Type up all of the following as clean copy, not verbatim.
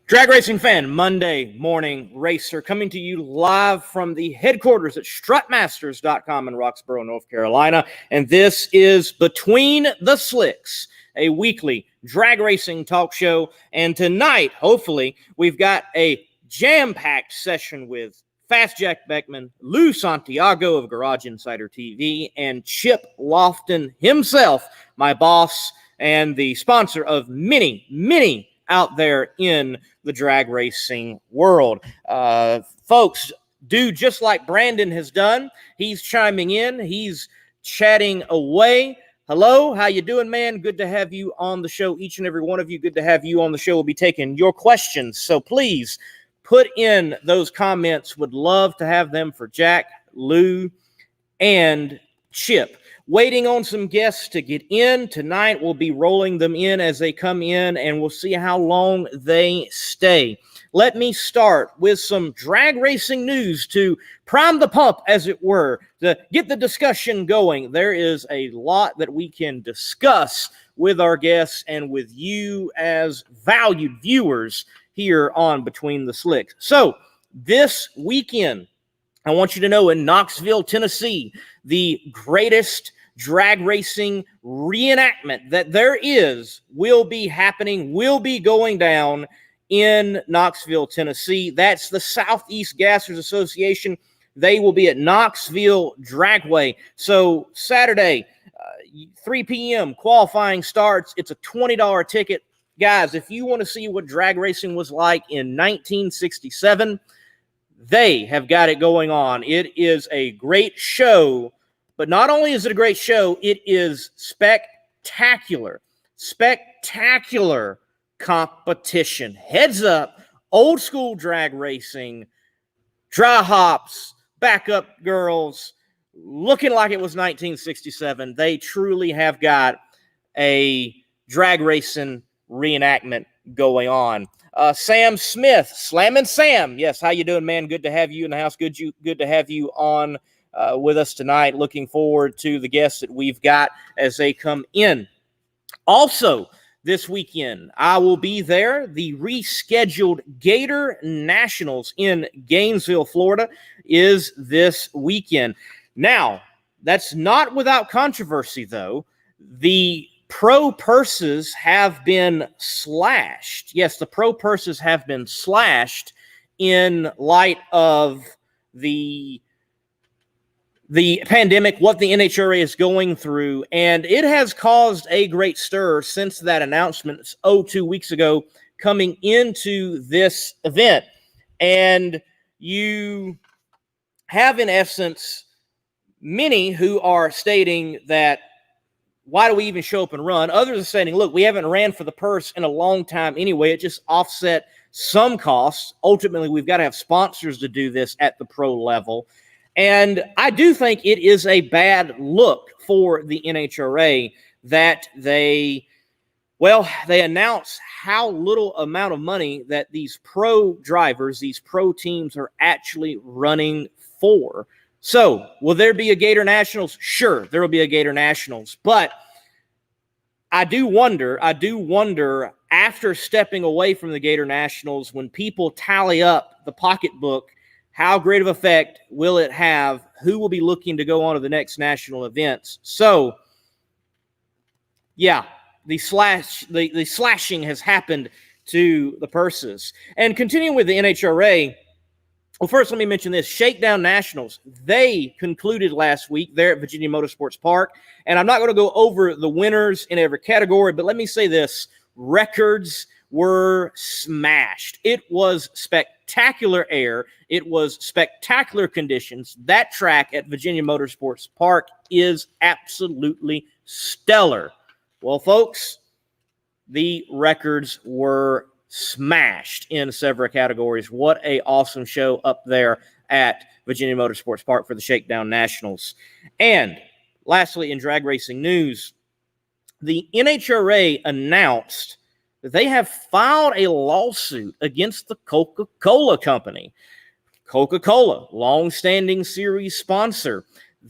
Drag Racing Fan, Monday Morning Racer, coming to you live from the headquarters at strutmasters.com in Roxborough, North Carolina. And this is Between the Slicks, a weekly drag racing talk show. And tonight, hopefully, we've got a jam-packed session with Fast Jack Beckman, Lou Santiago of Garage Insider TV, and Chip Lofton himself, my boss and the sponsor of many out there in the drag racing world. Folks, do just like Brandon has done. He's chiming in. He's chatting away. Hello, how you doing, man? Good to have you on the show. Each and every one of you, good to have you on the show. We'll be taking your questions. So please put in those comments. Would love to have them for Jack, Lou, and Chip. Waiting on some guests to get in. Tonight, we'll be rolling them in as they come in, and we'll see how long they stay. Let me start with some drag racing news to prime the pump, as it were, to get the discussion going. There is a lot that we can discuss with our guests and with you as valued viewers here on Between the Slicks. So, this weekend, I want you to know in Knoxville, Tennessee, the greatest drag racing reenactment that there is will be happening, will be going down in Knoxville, Tennessee. That's the Southeast Gassers Association. They will be at Knoxville Dragway. So Saturday, 3 p.m., qualifying starts. It's a $20 ticket. Guys, if you want to see what drag racing was like in 1967, they have got it going on. It is a great show. But not only is it a great show, it is spectacular competition. Heads up, old school drag racing, dry hops, backup girls, looking like it was 1967. They truly have got a drag racing reenactment going on. Sam Smith, Slammin' Sam. Yes, how you doing, man? Good to have you in the house. Good to have you on with us tonight. Looking forward to the guests that we've got as they come in. Also, this weekend, I will be there. The rescheduled Gator Nationals in Gainesville, Florida is this weekend. Now, that's not without controversy, though. The pro purses have been slashed. Yes, the pro purses have been slashed in light of the pandemic, what the NHRA is going through, and it has caused a great stir since that announcement 2 weeks ago coming into this event. And you have, in essence, many who are stating that, why do we even show up and run? Others are saying, look, we haven't ran for the purse in a long time anyway. It just offset some costs. Ultimately, we've got to have sponsors to do this at the pro level. And I do think it is a bad look for the NHRA that they announce how little amount of money that these pro drivers, these pro teams are actually running for. So, will there be a Gator Nationals? Sure, there will be a Gator Nationals. But I do wonder, after stepping away from the Gator Nationals, when people tally up the pocketbook, how great of effect will it have? Who will be looking to go on to the next national events? So, yeah, the slashing has happened to the purses. And continuing with the NHRA, well, first let me mention this. Shakedown Nationals, they concluded last week there at Virginia Motorsports Park. And I'm not going to go over the winners in every category, but let me say this. Records were smashed. It was spectacular air. It was spectacular conditions. That track at Virginia Motorsports Park is absolutely stellar. Well, folks, the records were smashed in several categories. What a awesome show up there at Virginia Motorsports Park for the Shakedown Nationals. And lastly, in drag racing news, the NHRA announced that they have filed a lawsuit against the Coca-Cola Company. Coca-Cola, long-standing series sponsor.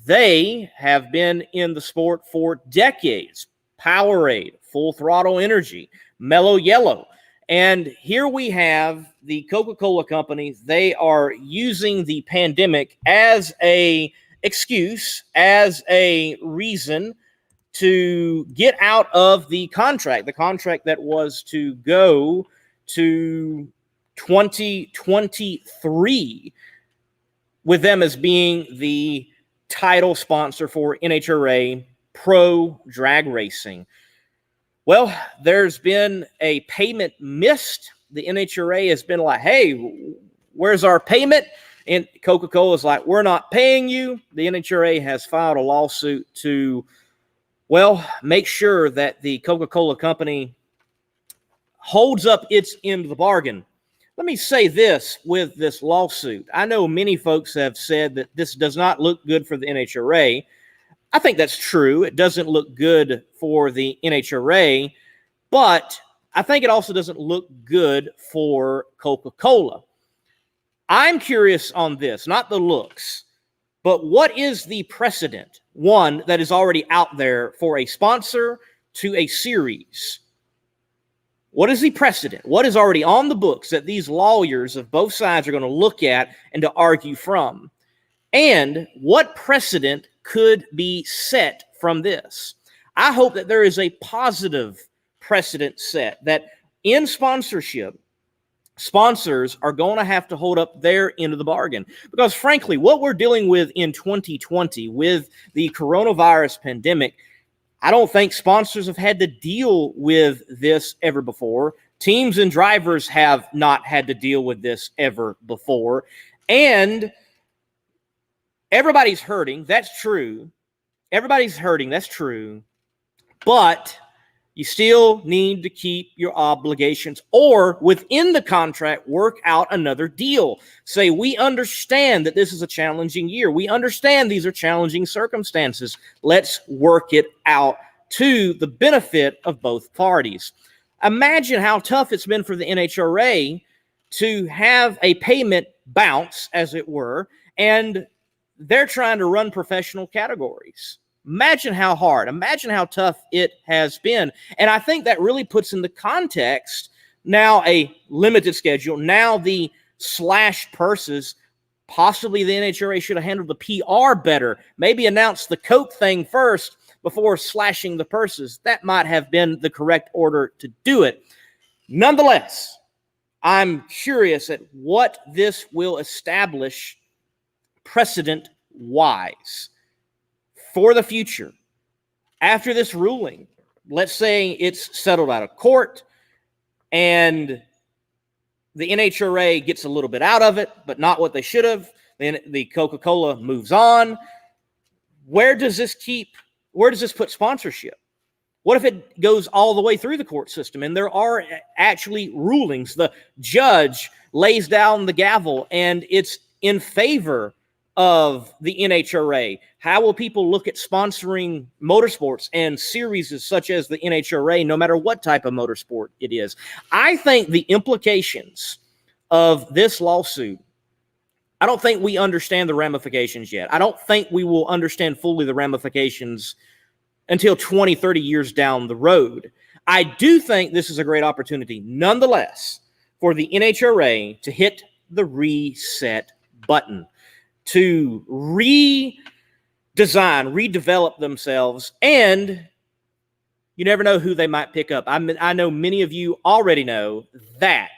They have been in the sport for decades. Powerade, Full Throttle Energy, Mellow Yellow. And here we have the Coca-Cola company. They are using the pandemic as a excuse, as a reason to get out of the contract that was to go to 2023, with them as being the title sponsor for NHRA Pro Drag Racing. Well, there's been a payment missed. The NHRA has been like, hey, where's our payment? And Coca-Cola is like, we're not paying you. The NHRA has filed a lawsuit to, well, make sure that the Coca-Cola company holds up its end of the bargain. Let me say this with this lawsuit. I know many folks have said that this does not look good for the NHRA. I think that's true. It doesn't look good for the NHRA, but I think it also doesn't look good for Coca-Cola. I'm curious on this, not the looks, but what is the precedent, one, that is already out there for a sponsor to a series? What is the precedent? What is already on the books that these lawyers of both sides are going to look at and to argue from? And what precedent could be set from this? I hope that there is a positive precedent set, that in sponsorship, sponsors are going to have to hold up their end of the bargain. Because frankly, what we're dealing with in 2020 with the coronavirus pandemic, I don't think sponsors have had to deal with this ever before. Teams and drivers have not had to deal with this ever before. And everybody's hurting. That's true. Everybody's hurting. That's true. But you still need to keep your obligations, or within the contract, work out another deal. Say, we understand that this is a challenging year. We understand these are challenging circumstances. Let's work it out to the benefit of both parties. Imagine how tough it's been for the NHRA to have a payment bounce, as it were, and they're trying to run professional categories. Imagine how hard, imagine how tough it has been. And I think that really puts into context now a limited schedule, now the slashed purses. Possibly the NHRA should have handled the PR better, maybe announced the Coke thing first before slashing the purses. That might have been the correct order to do it. Nonetheless, I'm curious at what this will establish precedent-wise for the future. After this ruling, let's say it's settled out of court and the NHRA gets a little bit out of it, but not what they should have. Then the Coca-Cola moves on. Where does this put sponsorship? What if it goes all the way through the court system and there are actually rulings? The judge lays down the gavel and it's in favor of the NHRA. How will people look at sponsoring motorsports and series such as the NHRA, no matter what type of motorsport it is? I think the implications of this lawsuit, I don't think we understand the ramifications yet. I don't think we will understand fully the ramifications until 20, 30 years down the road. I do think this is a great opportunity, nonetheless, for the NHRA to hit the reset button, to redesign, redevelop themselves, and you never know who they might pick up. I know many of you already know that.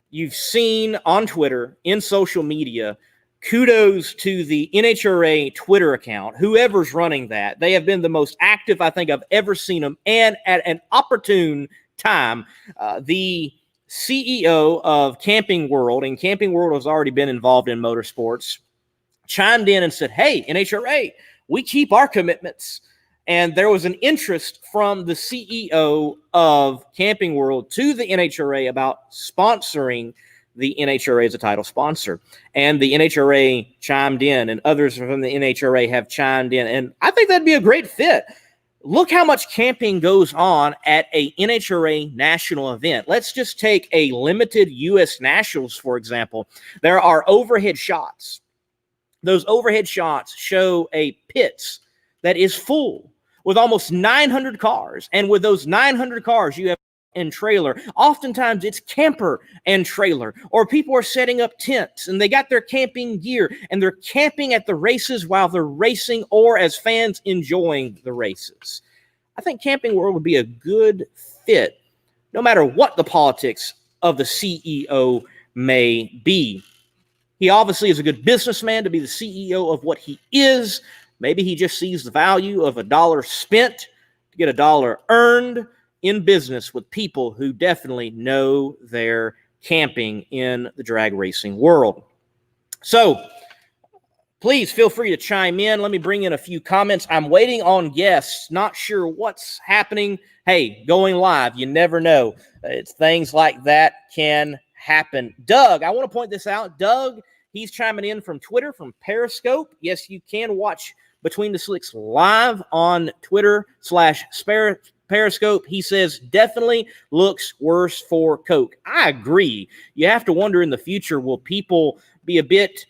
You've seen on Twitter, in social media, kudos to the NHRA Twitter account, whoever's running that. They have been the most active I think I've ever seen them, and at an opportune time. The CEO of Camping World, and Camping World has already been involved in motorsports, chimed in and said, hey, NHRA, we keep our commitments. And there was an interest from the CEO of Camping World to the NHRA about sponsoring the NHRA as a title sponsor. And the NHRA chimed in, and others from the NHRA have chimed in. And I think that'd be a great fit. Look how much camping goes on at a NHRA national event. Let's just take a limited U.S. Nationals, for example. There are overhead shots. Those overhead shots show a pits that is full with almost 900 cars. And with those 900 cars, you have and trailer. Oftentimes it's camper and trailer, or people are setting up tents and they got their camping gear and they're camping at the races while they're racing, or as fans enjoying the races. I think Camping World would be a good fit, no matter what the politics of the CEO may be. He obviously is a good businessman to be the CEO of what he is. Maybe he just sees the value of $1 spent to get $1 earned in business with people who definitely know their camping in the drag racing world. So please feel free to chime in. Let me bring in a few comments. I'm waiting on guests, not sure what's happening. Hey, going live, you never know. It's things like that can happen. Doug, I want to point this out. Doug, he's chiming in from Twitter, from Periscope. Yes, you can watch Between the Slicks live on Twitter/Periscope. He says, definitely looks worse for Coke. I agree. You have to wonder in the future, will people be a bit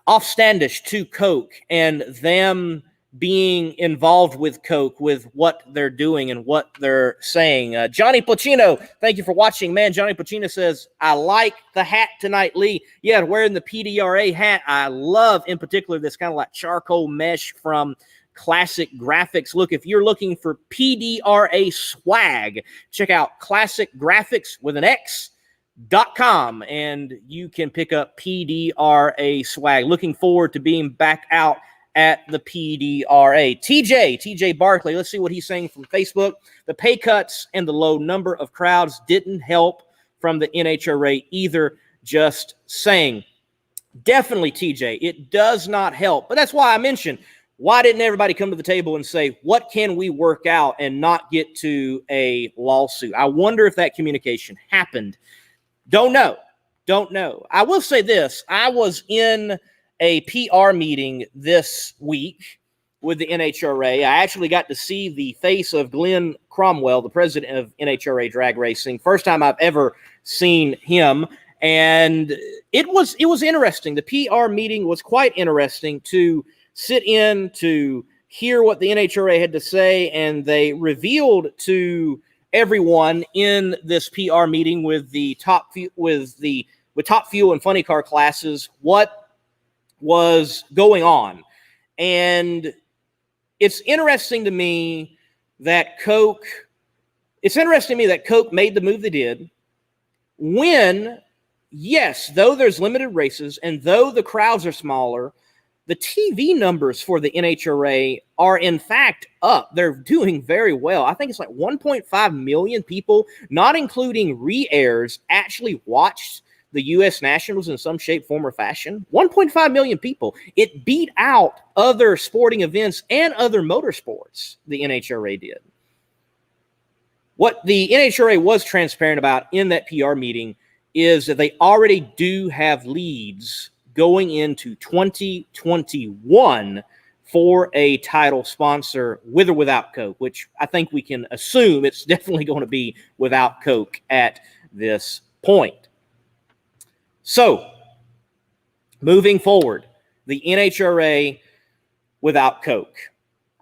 offstandish to Coke and them being involved with Coke, with what they're doing and what they're saying. Johnny Placino, thank you for watching. Man, Johnny Placino says, I like the hat tonight, Lee. Yeah, wearing the PDRA hat. I love, in particular, this kind of like charcoal mesh from Classic Graphics. Look, if you're looking for PDRA swag, check out Classic Graphics with an X.com, and you can pick up PDRA swag. Looking forward to being back out at the PDRA. TJ Barkley, let's see what he's saying from Facebook. The pay cuts and the low number of crowds didn't help from the NHRA either. Just saying. Definitely, TJ, it does not help. But that's why I mentioned, why didn't everybody come to the table and say, what can we work out, and not get to a lawsuit? I wonder if that communication happened. Don't know. I will say this. I was in a PR meeting this week with the NHRA. I actually got to see the face of Glenn Cromwell, the president of NHRA Drag Racing. First time I've ever seen him. And it was interesting. The PR meeting was quite interesting to sit in, to hear what the NHRA had to say. And they revealed to everyone in this PR meeting with Top Fuel and Funny Car classes what was going on. And it's interesting to me that Coke made the move they did when, yes, though there's limited races and though the crowds are smaller, the TV numbers for the NHRA are in fact up. They're doing very well. I think it's like 1.5 million people, not including re-airs, actually watched the U.S. Nationals in some shape, form, or fashion. 1.5 million people. It beat out other sporting events and other motorsports, the NHRA did. What the NHRA was transparent about in that PR meeting is that they already do have leads going into 2021 for a title sponsor with or without Coke, which I think we can assume it's definitely going to be without Coke at this point. So, moving forward, the NHRA without Coke.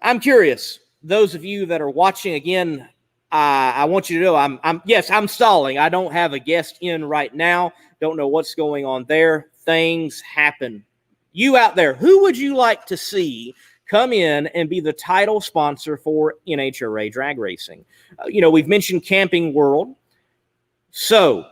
I'm curious, those of you that are watching, again, I want you to know I'm stalling. I don't have a guest in right now. Don't know what's going on there. Things happen. You out there, who would you like to see come in and be the title sponsor for NHRA drag racing? We've mentioned Camping World. So,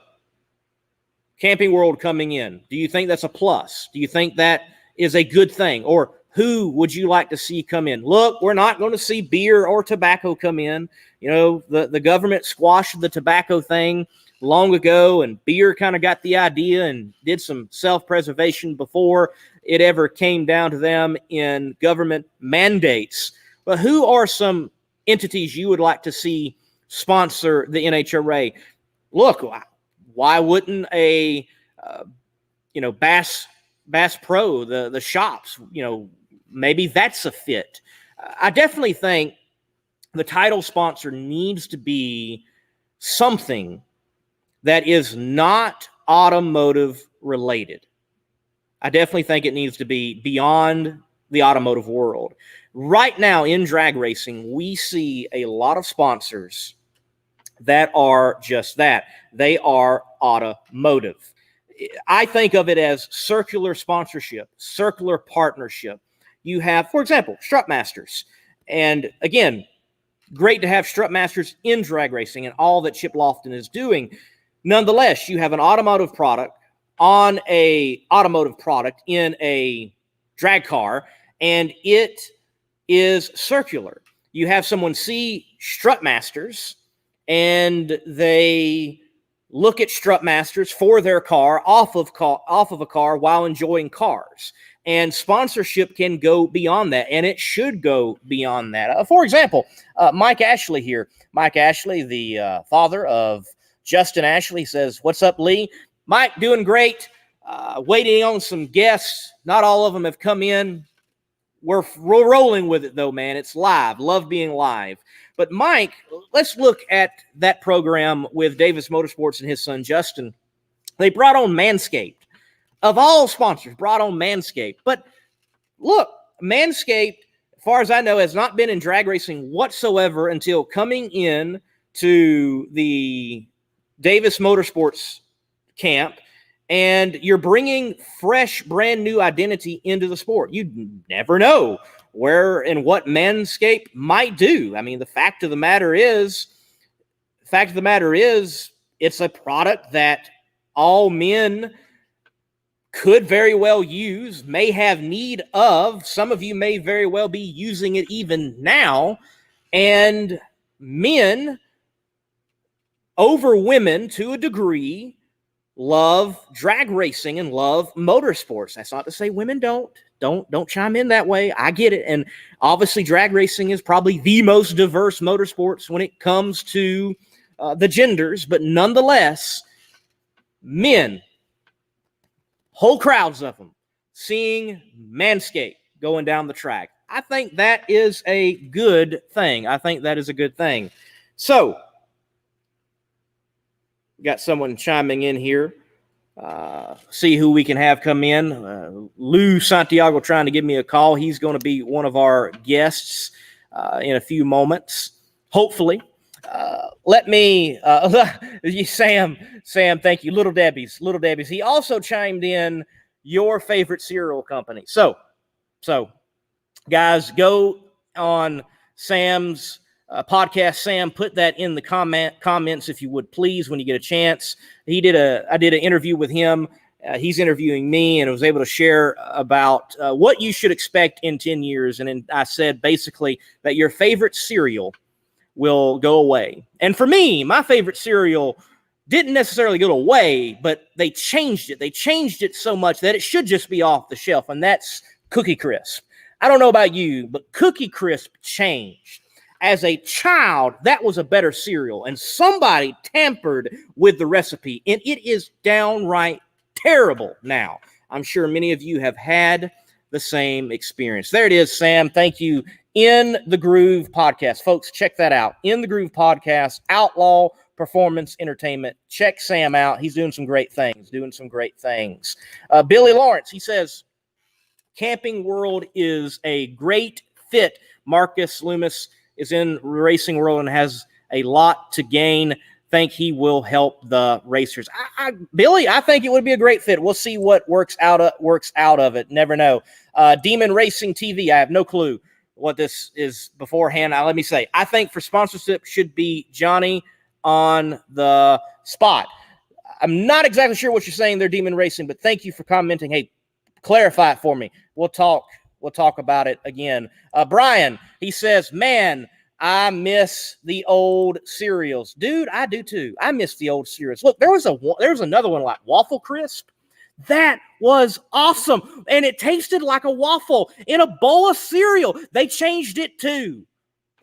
Camping World coming in, do you think that's a plus? Do you think that is a good thing? Or who would you like to see come in? Look, we're not going to see beer or tobacco come in. The government squashed the tobacco thing long ago, and beer kind of got the idea and did some self-preservation before it ever came down to them in government mandates. But who are some entities you would like to see sponsor the NHRA? Look, why wouldn't a Bass Pro, the shops, maybe that's a fit. I definitely think the title sponsor needs to be something that is not automotive related. I definitely think it needs to be beyond the automotive world. Right now in drag racing, we see a lot of sponsors that are just that. They are automotive. I think of it as circular sponsorship, circular partnership. You have, for example, Strutmasters. And again, great to have Strutmasters in drag racing and all that Chip Lofton is doing. Nonetheless, you have an automotive product on a automotive product in a drag car, and it is circular. You have someone see Strutmasters, and they look at Strutmasters for their car off of a car while enjoying cars. And sponsorship can go beyond that, and it should go beyond that. For example, Mike Ashley here. Mike Ashley, the father of Justin Ashley, says, "What's up, Lee?" Mike, doing great. Waiting on some guests. Not all of them have come in. We're rolling with it, though, man. It's live. Love being live. But, Mike, let's look at that program with Davis Motorsports and his son, Justin. They brought on Manscaped. Of all sponsors, brought on Manscaped. But, look, Manscaped, as far as I know, has not been in drag racing whatsoever until coming in to the Davis Motorsports camp. And you're bringing fresh, brand new identity into the sport. You never know where and what Manscaped might do. I mean, the fact of the matter is, it's a product that all men could very well use, may have need of. Some of you may very well be using it even now. And men over women to a degree love drag racing and love motorsports. That's not to say women don't chime in that way. I get it. And obviously drag racing is probably the most diverse motorsports when it comes to the genders, but nonetheless, men, whole crowds of them, seeing Manscaped going down the track. I think that is a good thing. So, got someone chiming in here. See who we can have come in. Lou Santiago trying to give me a call. He's going to be one of our guests in a few moments, hopefully. Sam, thank you. Little Debbie's. He also chimed in your favorite cereal company. So guys, go on Sam's podcast. Sam, put that in the comments if you would, please, when you get a chance. I did an interview with him. He's interviewing me, and I was able to share about what you should expect in 10 years. And I said basically that your favorite cereal will go away. And for me, my favorite cereal didn't necessarily go away, but they changed it. They changed it so much that it should just be off the shelf, and that's Cookie Crisp. I don't know about you, but Cookie Crisp changed. As a child, that was a better cereal, and somebody tampered with the recipe, and it is downright terrible now. I'm sure many of you have had the same experience. There it is, Sam. Thank you. In the Groove podcast. Folks, check that out. In the Groove podcast, Outlaw Performance Entertainment. Check Sam out. He's doing some great things. Billy Lawrence, he says, Camping World is a great fit. Marcus Loomis is in Racing World and has a lot to gain. Think he will help the racers. Billy, I think it would be a great fit. We'll see what works out of it. Never know. Demon Racing TV, I have no clue what this is beforehand. Now, let me say, I think for sponsorship should be Johnny on the spot. I'm not exactly sure what you're saying there, Demon Racing, but thank you for commenting. Hey, clarify it for me. We'll talk about it again. Brian, he says, man, I miss the old cereals. Dude, I do too. I miss the old cereals. Look, there was another one like Waffle Crisp. That was awesome. And it tasted like a waffle in a bowl of cereal. They changed it too.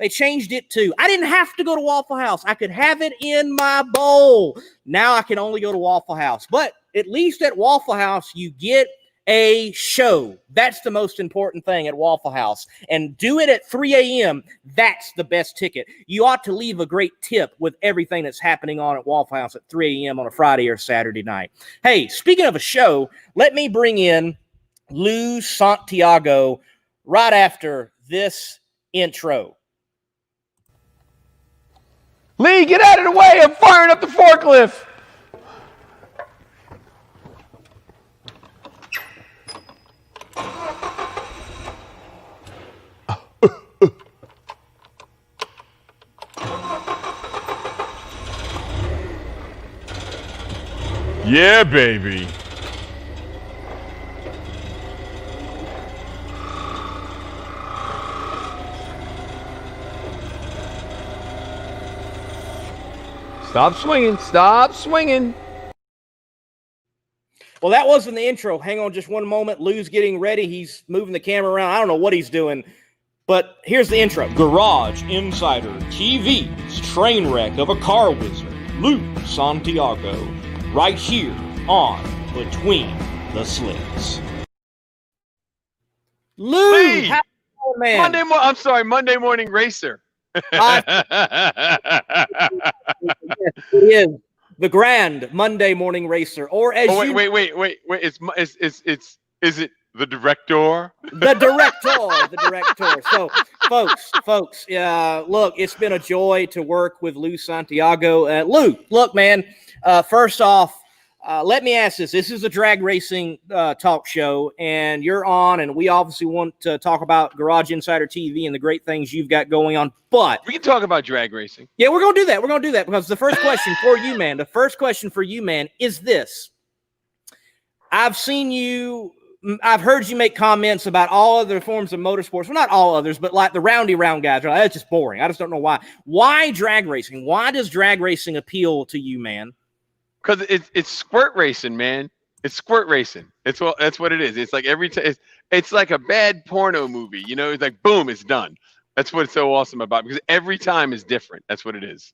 I didn't have to go to Waffle House. I could have it in my bowl. Now I can only go to Waffle House. But at least at Waffle House, you get a show. That's the most important thing at Waffle House. And do it at 3 a.m. That's the best ticket. You ought to leave a great tip with everything that's happening on at Waffle House at 3 a.m. on a Friday or Saturday night. Hey, speaking of a show, let me bring in Lou Santiago right after this intro. Lee, get out of the way. I'm firing up the forklift. Yeah, baby. Stop swinging. Stop swinging. Well, that wasn't the intro. Hang on just one moment. Lou's getting ready. He's moving the camera around. I don't know what he's doing, but here's the intro. Garage Insider TV's train wreck of a car wizard, Lou Santiago, right here on Between the Slicks. Lou, Lee! how you doing, man? Monday Morning Racer. Yes, it is the grand Monday Morning Racer, or as wait. Is it the director? The director. So, folks, look, it's been a joy to work with Lou Santiago. Lou, look, man, first off, let me ask this. This is a drag racing talk show, and you're on, and we obviously want to talk about Garage Insider TV and the great things you've got going on, but we can talk about drag racing. Yeah, we're going to do that. We're going to do that because the first question for you, man, is this. I've heard you make comments about all other forms of motorsports. Well, not all others, but like the roundy round guys. Like, that's just boring. I just don't know why. Why drag racing? Why does drag racing appeal to you, man? Because it's squirt racing, man. It's squirt racing. That's what it is. It's like every time. It's like a bad porno movie. You know, it's like boom, it's done. That's what's so awesome about it, because every time is different. That's what it is.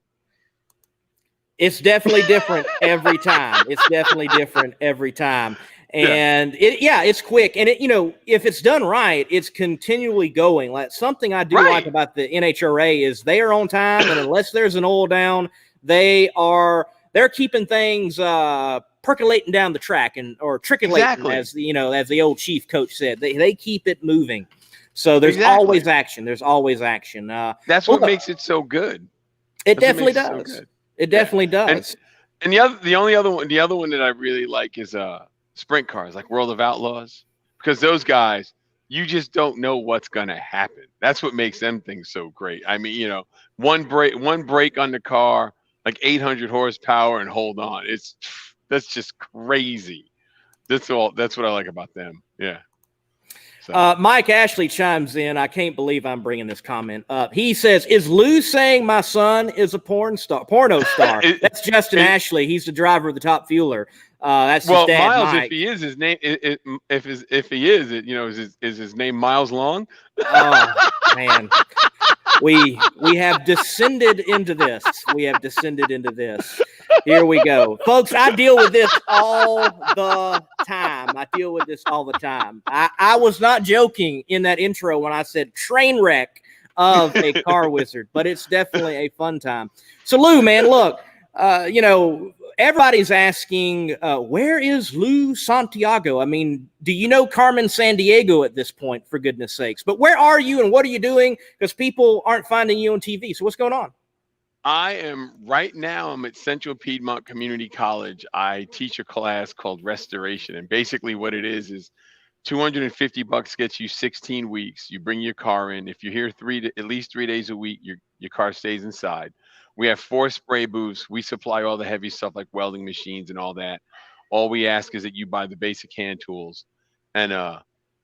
It's definitely different every time. It's definitely different every time. And it's quick. And if it's done right, it's continually going. Like something I do like about the NHRA is they are on time, and unless there's an oil down, they're keeping things percolating down the track or trickulating, as the old chief coach said. They keep it moving. So there's always action. There's always action. That's what makes it so good. It definitely does. It definitely does. And the other one that I really like is sprint cars, like World of Outlaws, because those guys, you just don't know what's gonna happen. That's what makes them things so great. I mean, one brake on the car, like 800 horsepower, and hold on. That's just crazy. That's what I like about them. Yeah. So. Mike Ashley chimes in. I can't believe I'm bringing this comment up. He says, "Is Lou saying my son is a porno star?" That's Justin Ashley. He's the driver of the Top Fueler. That's his dad, Miles. Mike. If he is, his name. If he is, is his name Miles Long? Oh man, we have descended into this. Here we go, folks. I deal with this all the time. I was not joking in that intro when I said train wreck of a car wizard, but it's definitely a fun time. So Lou, man, look, everybody's asking, where is Lou Santiago? I mean, do you know Carmen Sandiego at this point, for goodness sakes? But where are you and what are you doing? Because people aren't finding you on TV. So what's going on? I'm at Central Piedmont Community College. I teach a class called Restoration. And basically what it is $250 gets you 16 weeks. You bring your car in. If you're here at least 3 days a week, your car stays inside. We have 4 spray booths. We supply all the heavy stuff like welding machines and all that. All we ask is that you buy the basic hand tools, and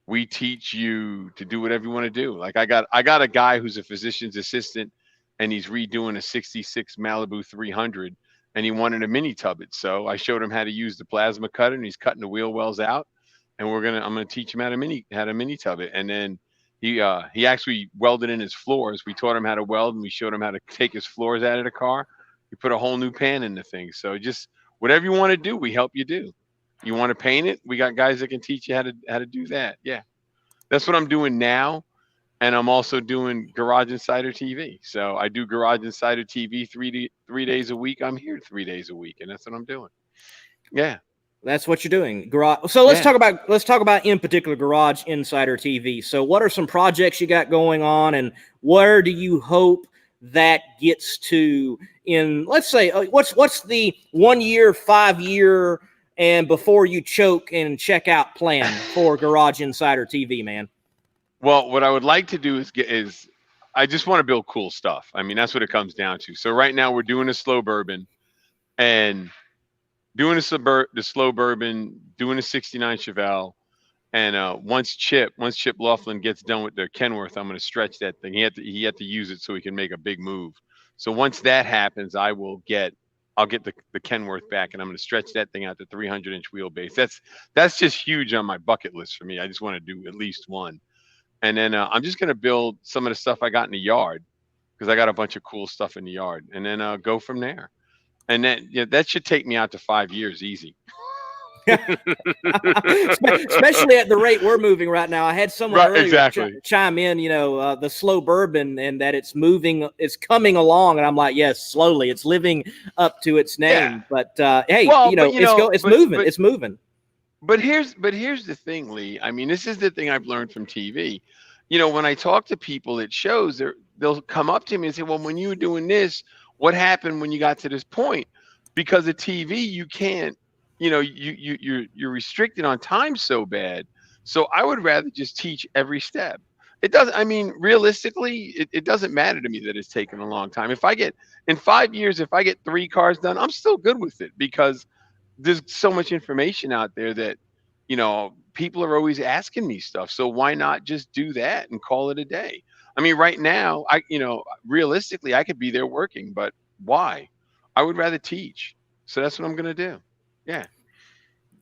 we teach you to do whatever you want to do. Like I got a guy who's a physician's assistant, and he's redoing a 66 Malibu 300, and he wanted to mini tub it. So I showed him how to use the plasma cutter, and he's cutting the wheel wells out, and I'm gonna teach him how to mini tub it. And then he actually welded in his floors. We taught him how to weld, and we showed him how to take his floors out of the car. We put a whole new pan in the thing. So just whatever you want to do, we help you do. You want to paint it? We got guys that can teach you how to do that. Yeah, that's what I'm doing now. And I'm also doing Garage Insider TV. So I do Garage Insider TV 3 days a week. I'm here 3 days a week, and that's what I'm doing. Yeah. That's what you're doing. So let's talk about in particular Garage Insider TV. So what are some projects you got going on, and where do you hope that gets to in, let's say, what's the 1 year, 5 year, and before you choke and check out plan for Garage Insider TV, man? Well, what I would like to do is I just want to build cool stuff. I mean, that's what it comes down to. So right now we're doing a slow bourbon and doing the slow bourbon, doing a 69 Chevelle. And once Chip Lofton gets done with the Kenworth, I'm going to stretch that thing. He had to use it so he can make a big move. So once that happens, I'll get the Kenworth back, and I'm going to stretch that thing out to 300-inch wheelbase. That's just huge on my bucket list for me. I just want to do at least one. And then I'm just going to build some of the stuff I got in the yard, because I got a bunch of cool stuff in the yard, and then go from there. And then that should take me out to 5 years easy. Especially at the rate we're moving right now. I had someone earlier chime in, the slow bourbon, and that it's coming along, and I'm like, yes, slowly, it's living up to its name. Yeah. But hey, it's moving. But here's the thing, Lee. I mean, this is the thing I've learned from TV. When I talk to people, it shows they'll come up to me and say, well, when you were doing this, what happened when you got to this point? Because of TV, you can't. You're restricted on time so bad. So I would rather just teach every step. It doesn't, I mean, realistically, it doesn't matter to me that it's taken a long time. In 5 years, if I get 3 cars done, I'm still good with it, because there's so much information out there that, people are always asking me stuff. So why not just do that and call it a day? I mean, right now, realistically, I could be there working, but why? I would rather teach. So that's what I'm going to do. Yeah.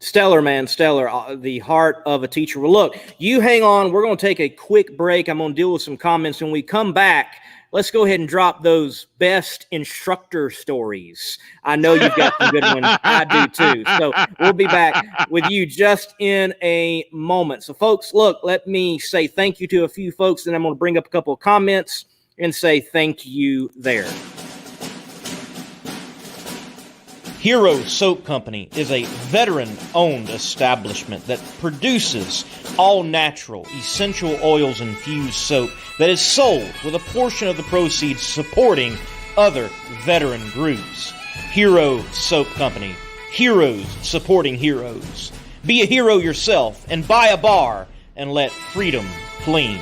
Stellar, man. Stellar. The heart of a teacher. Well, look, you hang on. We're going to take a quick break. I'm going to deal with some comments. When we come back, let's go ahead and drop those best instructor stories. I know you've got some good ones. I do too. So we'll be back with you just in a moment. So, folks, look, let me say thank you to a few folks, and I'm going to bring up a couple of comments and say thank you there. Hero Soap Company is a veteran-owned establishment that produces all-natural, essential oils-infused soap that is sold with a portion of the proceeds supporting other veteran groups. Hero Soap Company. Heroes supporting heroes. Be a hero yourself and buy a bar and let freedom clean.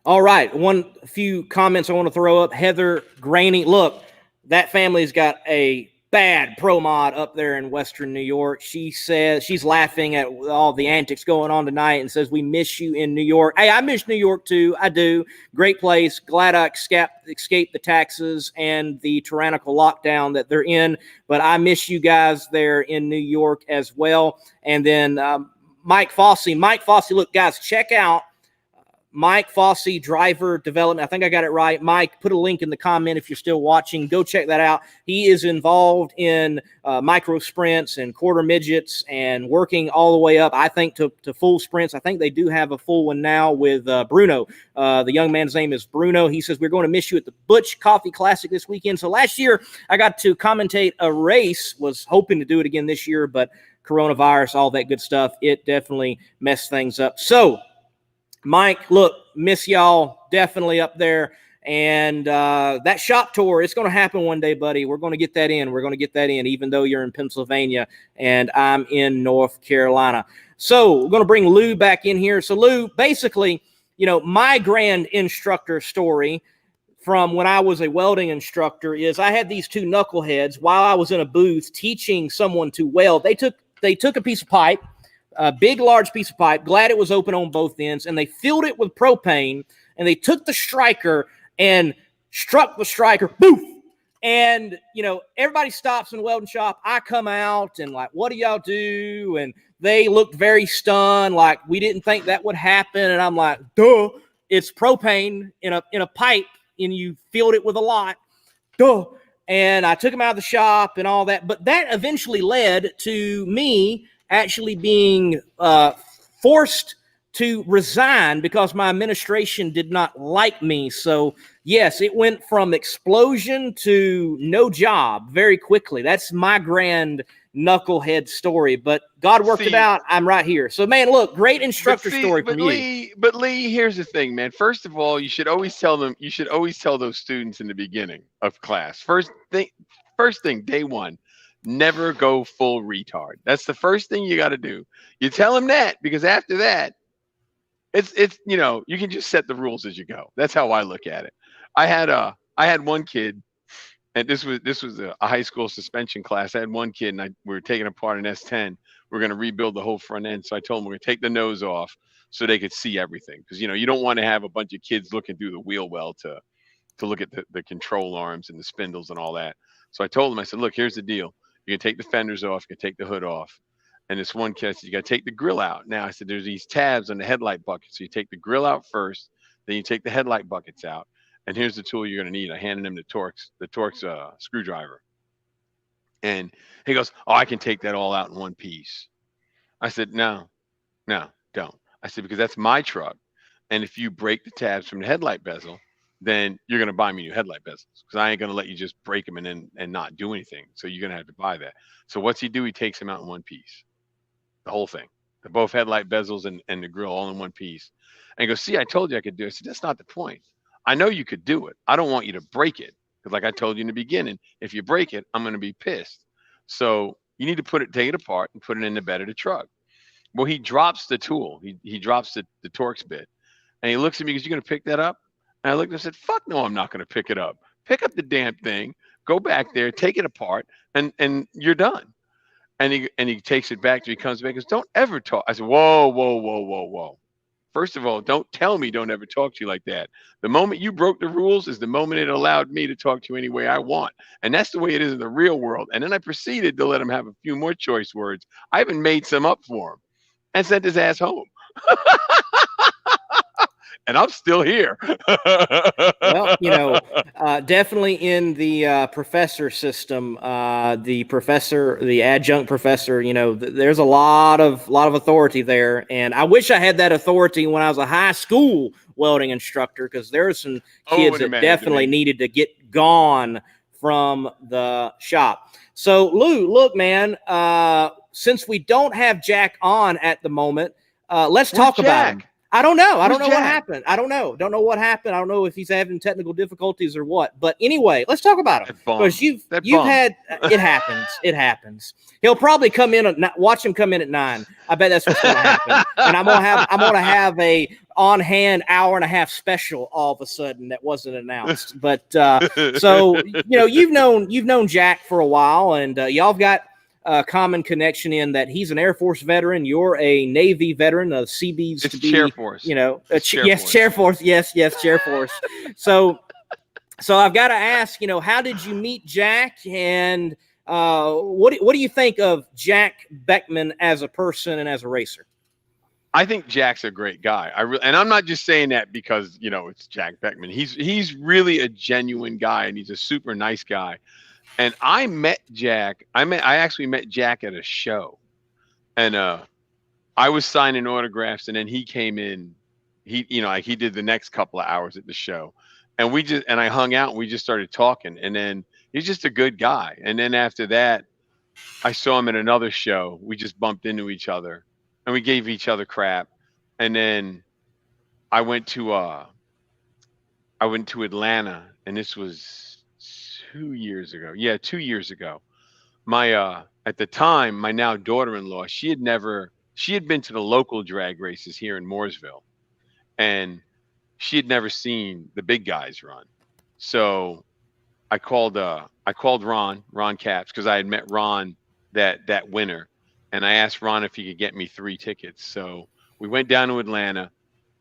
All right, a few comments I want to throw up. Heather Graney, look, that family's got a bad pro mod up there in Western New York. She says she's laughing at all the antics going on tonight and says, we miss you in New York. Hey, I miss New York too. I do. Great place. Glad I escaped the taxes and the tyrannical lockdown that they're in. But I miss you guys there in New York as well. And then Mike Fossey. Look, guys, check out Mike Fossey, driver development. I think I got it right. Mike, put a link in the comment if you're still watching. Go check that out. He is involved in micro sprints and quarter midgets and working all the way up, I think, to full sprints. I think they do have a full one now with Bruno. The young man's name is Bruno. He says, we're going to miss you at the Butch Coffee Classic this weekend. So last year, I got to commentate a race. Was hoping to do it again this year, but coronavirus, all that good stuff, it definitely messed things up. So, Mike, look, miss y'all definitely up there. And that shop tour, it's going to happen one day, buddy. We're going to get that in. Even though you're in Pennsylvania and I'm in North Carolina. So we're going to bring Lou back in here. So, Lou, basically, my grand instructor story from when I was a welding instructor is I had these two knuckleheads while I was in a booth teaching someone to weld. They took a piece of pipe, a big, large piece of pipe, glad it was open on both ends, and they filled it with propane, and they took the striker and struck the striker, boof! And, everybody stops in the welding shop. I come out and like, what do y'all do? And they looked very stunned, like we didn't think that would happen. And I'm like, duh, it's propane in a pipe, and you filled it with a lot, duh. And I took them out of the shop and all that. But that eventually led to me actually being forced to resign because my administration did not like me. So, yes, it went from explosion to no job very quickly. That's my grand knucklehead story, but God worked it out. I'm right here. So, man, look, great instructor story from you. But Lee, here's the thing, man. First of all, you should always tell those students in the beginning of class. First thing, day one, never go full retard. That's the first thing you got to do. You tell them that, because after that, it's you can just set the rules as you go. That's how I look at it. I had one kid, and this was a high school suspension class. I had one kid, and we were taking apart an S10. We're going to rebuild the whole front end. So I told him we're going to take the nose off so they could see everything, because you don't want to have a bunch of kids looking through the wheel well to look at the control arms and the spindles and all that. So I told him, I said, look, here's the deal. You can take the fenders off, you can take the hood off. And this one kid, I said, you got to take the grill out. Now I said, there's these tabs on the headlight bucket. So you take the grill out first, then you take the headlight buckets out. And here's the tool you're going to need. I handed him the Torx screwdriver. And he goes, oh, I can take that all out in one piece. I said, no, don't. I said, because that's my truck. And if you break the tabs from the headlight bezel, then you're going to buy me new headlight bezels, because I ain't going to let you just break them and not do anything. So you're going to have to buy that. So what's he do? He takes them out in one piece, the whole thing, both headlight bezels and the grill all in one piece. And he goes, see, I told you I could do it. I said, that's not the point. I know you could do it. I don't want you to break it, because like I told you in the beginning, if you break it, I'm going to be pissed. So you need to take it apart and put it in the bed of the truck. Well, he drops the tool. He drops the Torx bit, and he looks at me because, you're going to pick that up? And I looked and said, fuck no, I'm not going to pick it up. Pick up the damn thing, go back there, take it apart, and you're done. And he takes it back. He comes back and goes, don't ever talk. I said, whoa. First of all, don't tell me don't ever talk to you like that. The moment you broke the rules is the moment it allowed me to talk to you any way I want. And that's the way it is in the real world. And then I proceeded to let him have a few more choice words. I even made some up for him and sent his ass home. And I'm still here. Well, definitely in the professor system, the adjunct professor, there's a lot of authority there. And I wish I had that authority when I was a high school welding instructor, because there are some kids that definitely needed to get gone from the shop. So, Lou, look, man, since we don't have Jack on at the moment, let's talk about him. I don't know. I don't know what happened. I don't know. Don't know what happened. I don't know if he's having technical difficulties or what. But anyway, let's talk about him, because you've had it happens. It happens. He'll probably come in. Watch him come in at 9. I bet that's what's going to happen. And I'm gonna have a on hand hour and a half special all of a sudden that wasn't announced. But so you've known Jack for a while, and y'all have got a common connection in that he's an Air Force veteran. You're a Navy veteran. CB's it's to be Chair Force. Chair Force. Yes, Chair Force. So I've got to ask, how did you meet Jack, and what do you think of Jack Beckman as a person and as a racer? I think Jack's a great guy. And I'm not just saying that because it's Jack Beckman. He's really a genuine guy, and he's a super nice guy. And I met Jack. I actually met Jack at a show, and I was signing autographs, and then he came in. He did the next couple of hours at the show, and I hung out, and we just started talking. And then he's just a good guy. And then after that, I saw him at another show. We just bumped into each other, and we gave each other crap. And then I went to Atlanta, and this was 2 years ago. Yeah, 2 years ago. My at the time, my now daughter-in-law, she had been to the local drag races here in Mooresville, and she had never seen the big guys run. So I called Ron Capps, because I had met Ron that winter, and I asked Ron if he could get me 3 tickets. So we went down to Atlanta,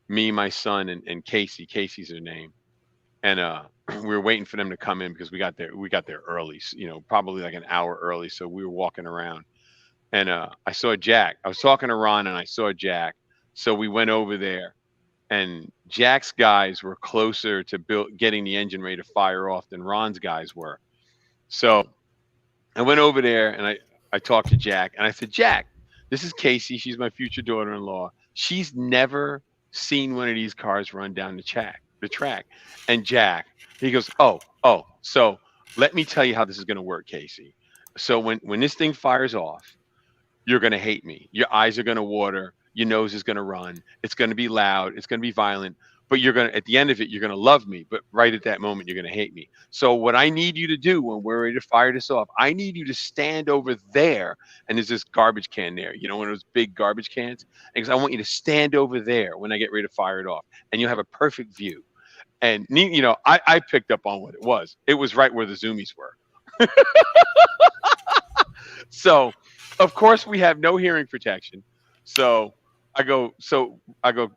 me, my son, and Casey. Casey's her name. And we were waiting for them to come in, because we got there early, probably like an hour early. So we were walking around, and I saw Jack. I was talking to Ron, and I saw Jack. So we went over there, and Jack's guys were closer to getting the engine ready to fire off than Ron's guys were. So I went over there, and I talked to Jack, and I said, Jack, this is Casey. She's my future daughter-in-law. She's never seen one of these cars run down the track. And Jack, he goes, so let me tell you how this is going to work, Casey. So when this thing fires off, you're going to hate me. Your eyes are going to water. Your nose is going to run. It's going to be loud. It's going to be violent. But you're going to, at the end of it, you're going to love me. But right at that moment, you're going to hate me. So what I need you to do when we're ready to fire this off, I need you to stand over there. And there's this garbage can there. You know, one of those big garbage cans. Because I want you to stand over there when I get ready to fire it off. And you'll have a perfect view. And, you know, I picked up on what it was. It was right where the zoomies were. So, of course, we have no hearing protection. So I go,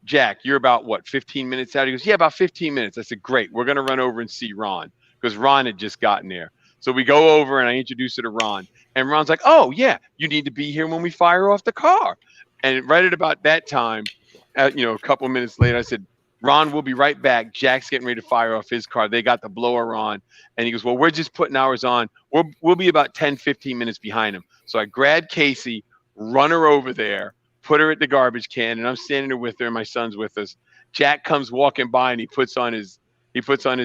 Jack, you're about what, 15 minutes out? He goes, yeah, about 15 minutes. I said, great. We're going to run over and see Ron because Ron had just gotten there. So we go over and I introduce her to Ron. And Ron's like, oh, yeah, you need to be here when we fire off the car. And right at about that time, you know, a couple of minutes later, I said, Ron, we'll be right back. Jack's getting ready to fire off his car. They got the blower on. And he goes, well, we're just putting ours on. We'll be about 10, 15 minutes behind him. So I grabbed Casey, run her over there, put her at the garbage can, and I'm standing there with her, and my son's with us. Jack comes walking by, and he puts on his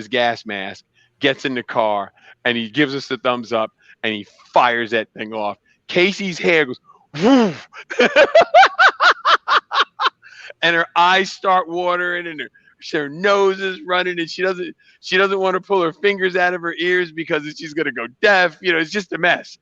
gas mask, gets in the car, and he gives us the thumbs up, and he fires that thing off. Casey's hair goes, woof. And her eyes start watering, and her nose is running, and she doesn't want to pull her fingers out of her ears because she's gonna go deaf. You know, it's just a mess.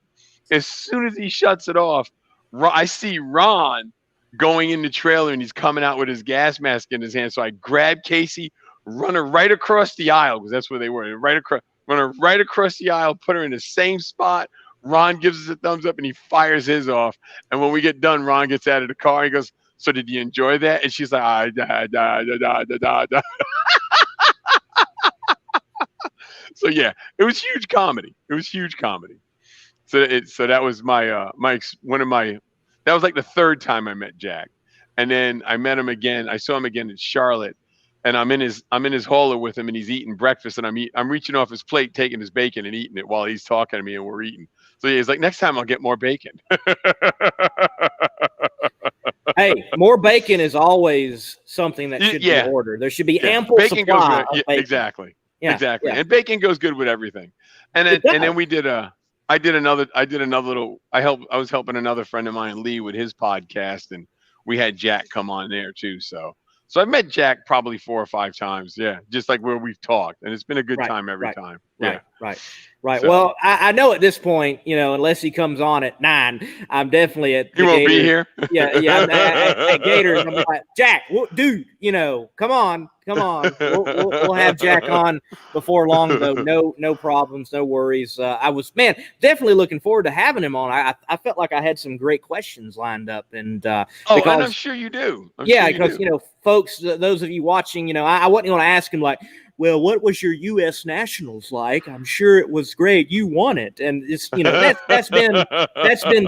As soon as he shuts it off, I see Ron going in the trailer, and he's coming out with his gas mask in his hand. So I grab Casey, run her right across the aisle because that's where they were. Run her right across the aisle, put her in the same spot. Ron gives us a thumbs up, and he fires his off. And when we get done, Ron gets out of the car. He goes, so did you enjoy that? And she's like, da. So yeah, it was huge comedy. So that was that was like the third time I met Jack. And then I met him again. I saw him again in Charlotte, and I'm in his hauler with him, and he's eating breakfast, and I'm reaching off his plate, taking his bacon and eating it while he's talking to me, and we're eating. So yeah, he's like, next time I'll get more bacon. Hey, more bacon is always something that should be ordered. There should be ample bacon supply goes good. of bacon. Exactly. Yeah, exactly. yeah. And bacon goes good with everything. And then I was helping another friend of mine, Lee, with his podcast, and we had Jack come on there too. So I met Jack probably 4 or 5 times. Yeah. Just like where we've talked, and it's been a good time every time. Yeah. Right. So, well, I know at this point, you know, unless he comes on at 9, I'm definitely at the He won't Gators. be here. Yeah. I'm at Gators. I'm like, Jack, dude, you know, come on. We'll have Jack on before long, though. No problems, no worries. I was, definitely looking forward to having him on. I felt like I had some great questions lined up, and and I'm sure you do. Because you know, folks, those of you watching, you know, I wasn't going to ask him like, well, what was your U.S. Nationals like? I'm sure it was great. You won it, and it's, you know, that's been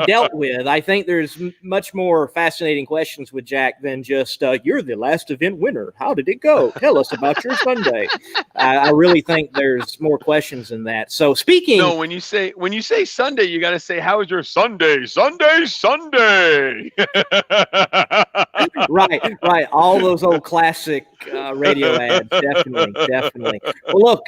dealt with. I think there's much more fascinating questions with Jack than just you're the last event winner. How did it go? Tell us about your Sunday. I really think there's more questions than that. So speaking, no, when you say Sunday, you got to say, how was your Sunday? Sunday. Right. All those old classic radio ads, definitely. Well, look,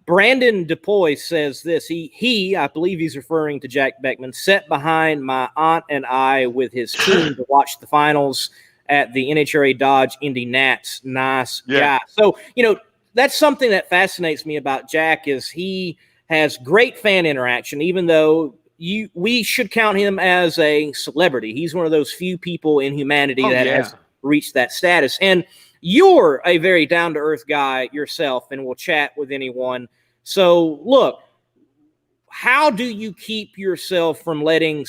Brandon DePoy says this. He, I believe he's referring to Jack Beckman, sat behind my aunt and I with his team to watch the finals at the NHRA Dodge Indy Nats. Nice guy. So, you know, that's something that fascinates me about Jack is he has great fan interaction, even though we should count him as a celebrity. He's one of those few people in humanity that has reached that status. And you're a very down-to-earth guy yourself and will chat with anyone. So, look, how do you keep yourself from letting,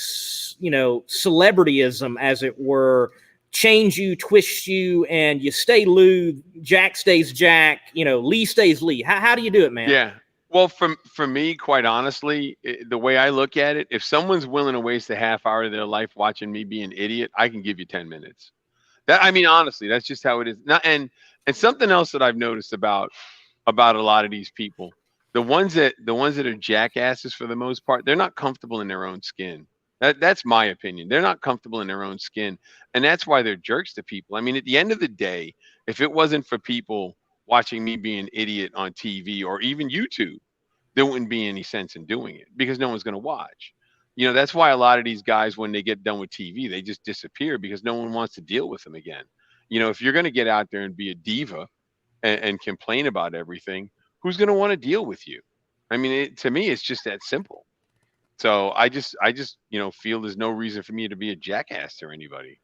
you know, celebrityism, as it were, change you, twist you, and you stay Lou, Jack stays Jack, you know, Lee stays Lee? How do you do it, man? Yeah. Well, for me, quite honestly, the way I look at it, if someone's willing to waste a half hour of their life watching me be an idiot, I can give you 10 minutes. Honestly, that's just how it is. Now, and something else that I've noticed about a lot of these people, the ones that are jackasses for the most part, they're not comfortable in their own skin. That's my opinion. They're not comfortable in their own skin, and that's why they're jerks to people. I mean, at the end of the day, if it wasn't for people watching me be an idiot on TV or even YouTube, there wouldn't be any sense in doing it because no one's going to watch. That's why a lot of these guys, when they get done with TV, they just disappear because no one wants to deal with them again. If you're going to get out there and be a diva and complain about everything, who's going to want to deal with you? I mean, to me, it's just that simple. So I just feel there's no reason for me to be a jackass to anybody.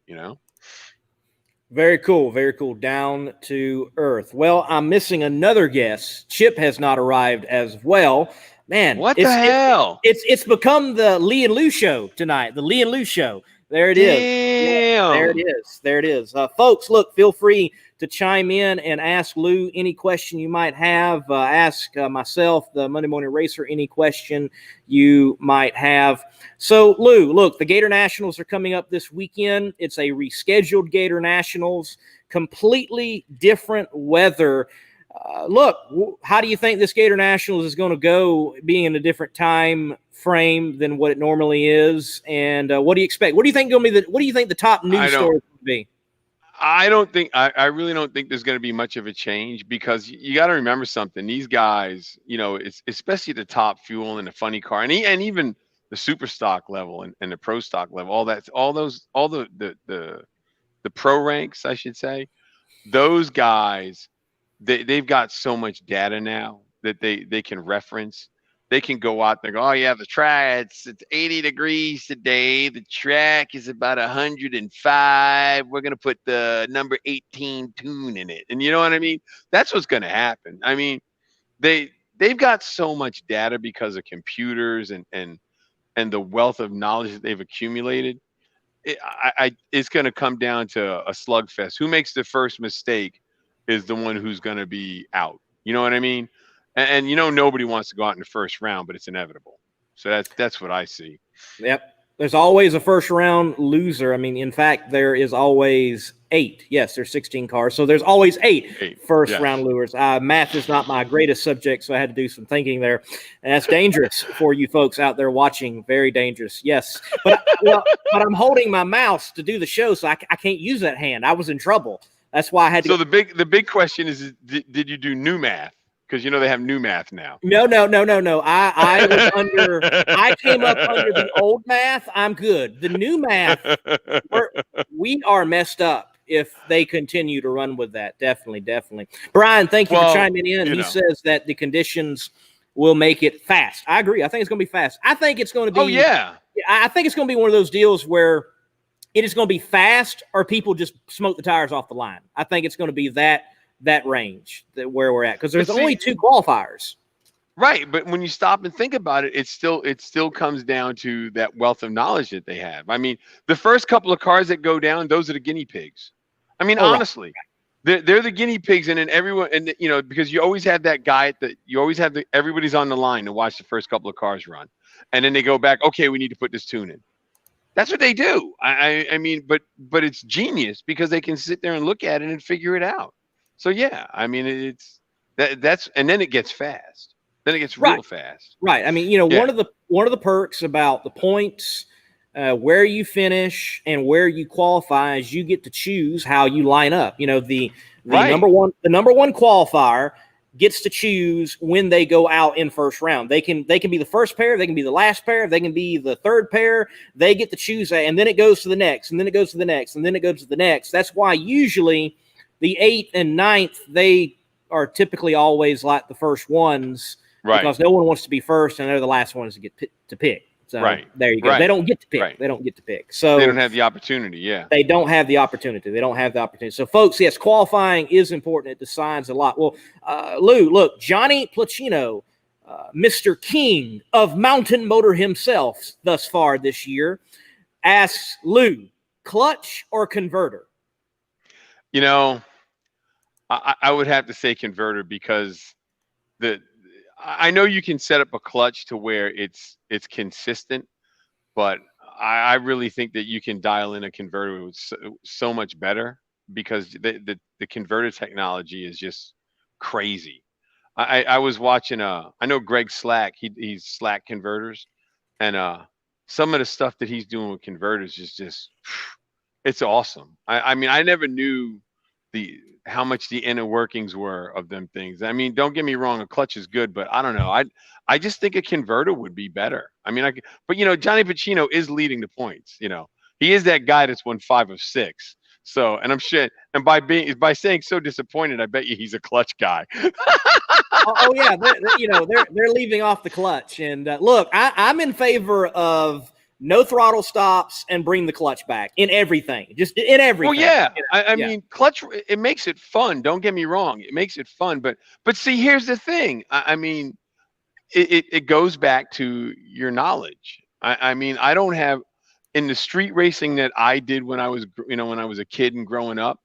Very cool. Very cool. Down to earth. Well, I'm missing another guest. Chip has not arrived as well. Man, What the hell? It's become the Lee and Lou show tonight. The Lee and Lou show. There it is. Yeah, there it is. There it is. Folks, look, feel free to chime in and ask Lou any question you might have. Ask myself, the Monday Morning Racer, any question you might have. So, Lou, look, the Gator Nationals are coming up this weekend. It's a rescheduled Gator Nationals, completely different weather. Look, how do you think this Gator Nationals is going to go, being in a different time frame than what it normally is? And what do you expect? What do you think what do you think the top news story will be? I really don't think there's going to be much of a change because you got to remember something. These guys, it's especially the top fuel and the funny car, and even the super stock level and the pro stock level, all the pro ranks, I should say, those guys, they've got so much data now that they can reference. They can go out there and go, oh yeah, the track, it's 80 degrees today. The track is about 105. We're gonna put the number 18 tune in it. And you know what I mean? That's what's gonna happen. I mean, they've got so much data because of computers and the wealth of knowledge that they've accumulated. It's gonna come down to a slugfest. Who makes the first mistake is the one who's gonna be out. You know what I mean? And nobody wants to go out in the first round, but it's inevitable. So that's what I see. Yep. There's always a first round loser. I mean, in fact, there is always 8. Yes, there's 16 cars. So there's always 8 first round losers. Math is not my greatest subject, so I had to do some thinking there. And that's dangerous for you folks out there watching. Very dangerous. Yes. But I'm holding my mouse to do the show, so I can't use that hand. I was in trouble. That's why I had to. So the big question is, did you do new math? Because they have new math now. No. I was under. I came up under the old math. I'm good. The new math, we are messed up if they continue to run with that. Definitely. Brian, thank you for chiming in. He says that the conditions will make it fast. I agree. I think it's going to be fast. I think it's going to be. Oh yeah. I think it's going to be one of those deals where it is going to be fast, or people just smoke the tires off the line. I think it's going to be that range where we're at, because there's only 2 qualifiers. Right, but when you stop and think about it, it still comes down to that wealth of knowledge that they have. I mean, the first couple of cars that go down, those are the guinea pigs. I mean, honestly, they're the guinea pigs, and then everyone, and because you always have that guy that you always have everybody's on the line to watch the first couple of cars run, and then they go back. Okay, we need to put this tune in. That's what they do. I mean, but it's genius because they can sit there and look at it and figure it out. So yeah, I mean, it's that's and then it gets fast. Then it gets real fast. Right. I mean, one of the perks about the points, where you finish and where you qualify, is you get to choose how you line up. The number one qualifier gets to choose when they go out in first round. They can be the first pair, they can be the last pair, they can be the third pair. They get to choose that, and then it goes to the next, and then it goes to the next, and then it goes to the next. That's why usually the 8th and 9th, they are typically always like the first ones, because no one wants to be first, and they're the last ones to get to pick. So there you go. They don't get to pick. They don't get to pick. So they don't have the opportunity. Yeah, they don't have the opportunity. So, folks, yes, qualifying is important. It decides a lot. Well, Lou, look, Johnny Placino, Mr. King of Mountain Motor himself thus far this year, asks Lou, clutch or converter? I would have to say converter, because I know you can set up a clutch to where it's consistent, but I really think that you can dial in a converter so much better, because the converter technology is just crazy. I was watching I know Greg Slack, he's Slack Converters, and some of the stuff that he's doing with converters is just, it's awesome. I mean, I never knew how much the inner workings were of them things. I mean, don't get me wrong, a clutch is good, but I don't know. I just think a converter would be better. I mean, but Johnny Pacino is leading the points. He is that guy that's won 5 of 6. So, and I'm sure, and by saying so disappointed, I bet you he's a clutch guy. Oh yeah, they're leaving off the clutch. And look, I'm in favor of no throttle stops and bring the clutch back in everything, just in everything. Well, yeah, I mean, clutch, it makes it fun. Don't get me wrong, it makes it fun. But see, here's the thing. I mean, it goes back to your knowledge. I mean, I don't have, in the street racing that I did when I was a kid and growing up,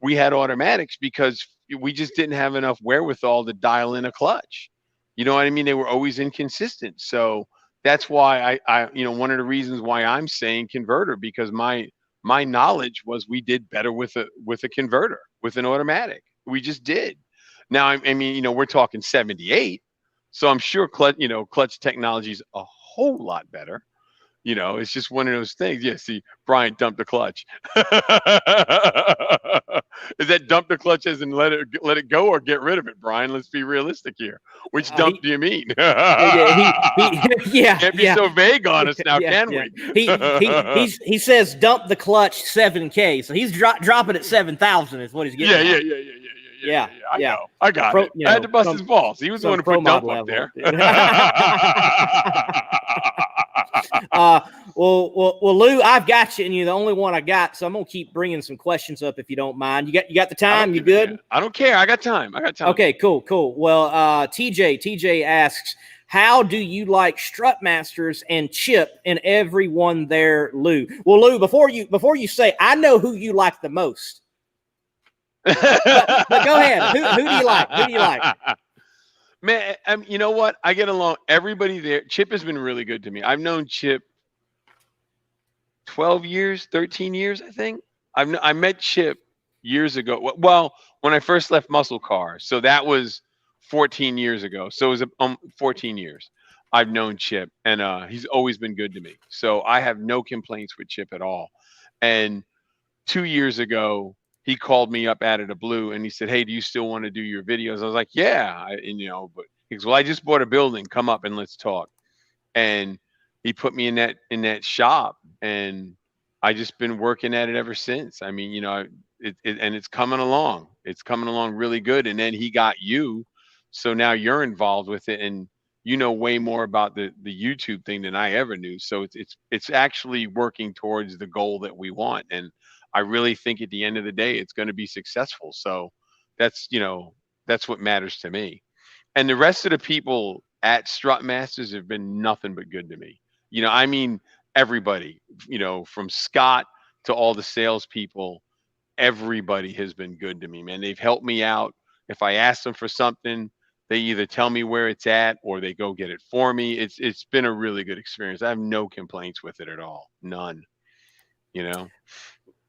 we had automatics because we just didn't have enough wherewithal to dial in a clutch. You know what I mean? They were always inconsistent. So that's why I one of the reasons why I'm saying converter, because my knowledge was we did better with a converter, with an automatic. We just did. Now, I mean, we're talking 78. So I'm sure clutch technology is a whole lot better. It's just one of those things. Yeah, see, Brian dumped the clutch. Is that dump the clutch as in let it go or get rid of it, Brian? Let's be realistic here. Which dump do you mean? Can't be so vague on us now, can we? He says dump the clutch 7K, so he's dropping at 7,000 is what he's getting. Yeah. I know. I got it. I had to bust his balls. He was the one who put dump up there. Well, Lou, I've got you, and you're the only one I got, so I'm gonna keep bringing some questions up if you don't mind. You got the time? You good? I don't care. I got time. Okay, cool. Well, TJ asks, how do you like Strutmasters and Chip and everyone there, Lou? Well, Lou, before you say, I know who you like the most. but go ahead. Who do you like? Who do you like? Man, you know what? I get along. Everybody there. Chip has been really good to me. I've known Chip 12 years, 13 years, I think. I met Chip years ago. Well, when I first left Muscle Car. So that was 14 years ago. So it was 14 years. I've known Chip, and he's always been good to me. So I have no complaints with Chip at all. And 2 years ago, he called me up out of the blue and he said, "Hey, do you still want to do your videos?" I was like, "Yeah." But he goes, "Well, I just bought a building. Come up and let's talk." And he put me in that shop, and I just been working at it ever since. I mean, it's coming along. It's coming along really good. And then he got you, so now you're involved with it, and you know way more about the YouTube thing than I ever knew. So it's actually working towards the goal that we want. And I really think at the end of the day, it's going to be successful. So that's what matters to me. And the rest of the people at Strutmasters have been nothing but good to me. I mean, everybody, from Scott to all the salespeople, everybody has been good to me, man. They've helped me out. If I ask them for something, they either tell me where it's at or they go get it for me. It's been a really good experience. I have no complaints with it at all. None,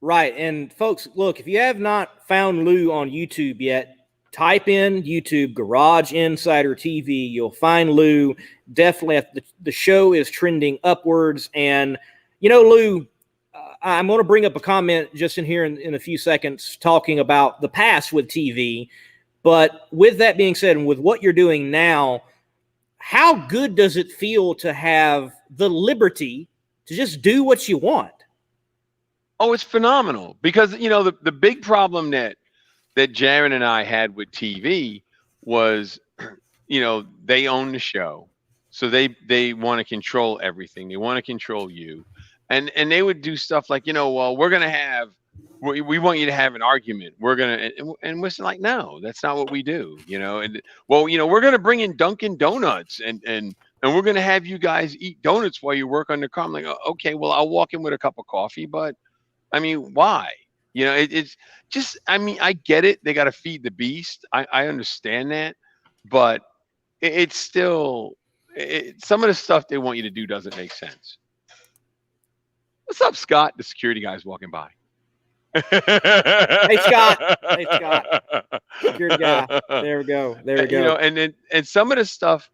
Right. And folks, look, if you have not found Lou on YouTube yet, type in YouTube Garage Insider TV. You'll find Lou. Definitely, the show is trending upwards. And, Lou, I'm going to bring up a comment just in here in a few seconds talking about the past with TV. But with that being said, and with what you're doing now, how good does it feel to have the liberty to just do what you want? Oh, it's phenomenal, because the big problem that Jaron and I had with TV was, they own the show, so they want to control everything. They want to control you, and they would do stuff like, well, we want you to have an argument. We're gonna, and we're like, no, that's not what we do. And we're gonna bring in Dunkin' Donuts and we're gonna have you guys eat donuts while you work on the car. I'm like, okay, well, I'll walk in with a cup of coffee, but I mean, why? It's just, I mean, I get it. They got to feed the beast. I understand that, but it's still, some of the stuff they want you to do doesn't make sense. What's up, Scott? The security guy's walking by. Hey, Scott. Security guy. There we go. And some of the stuff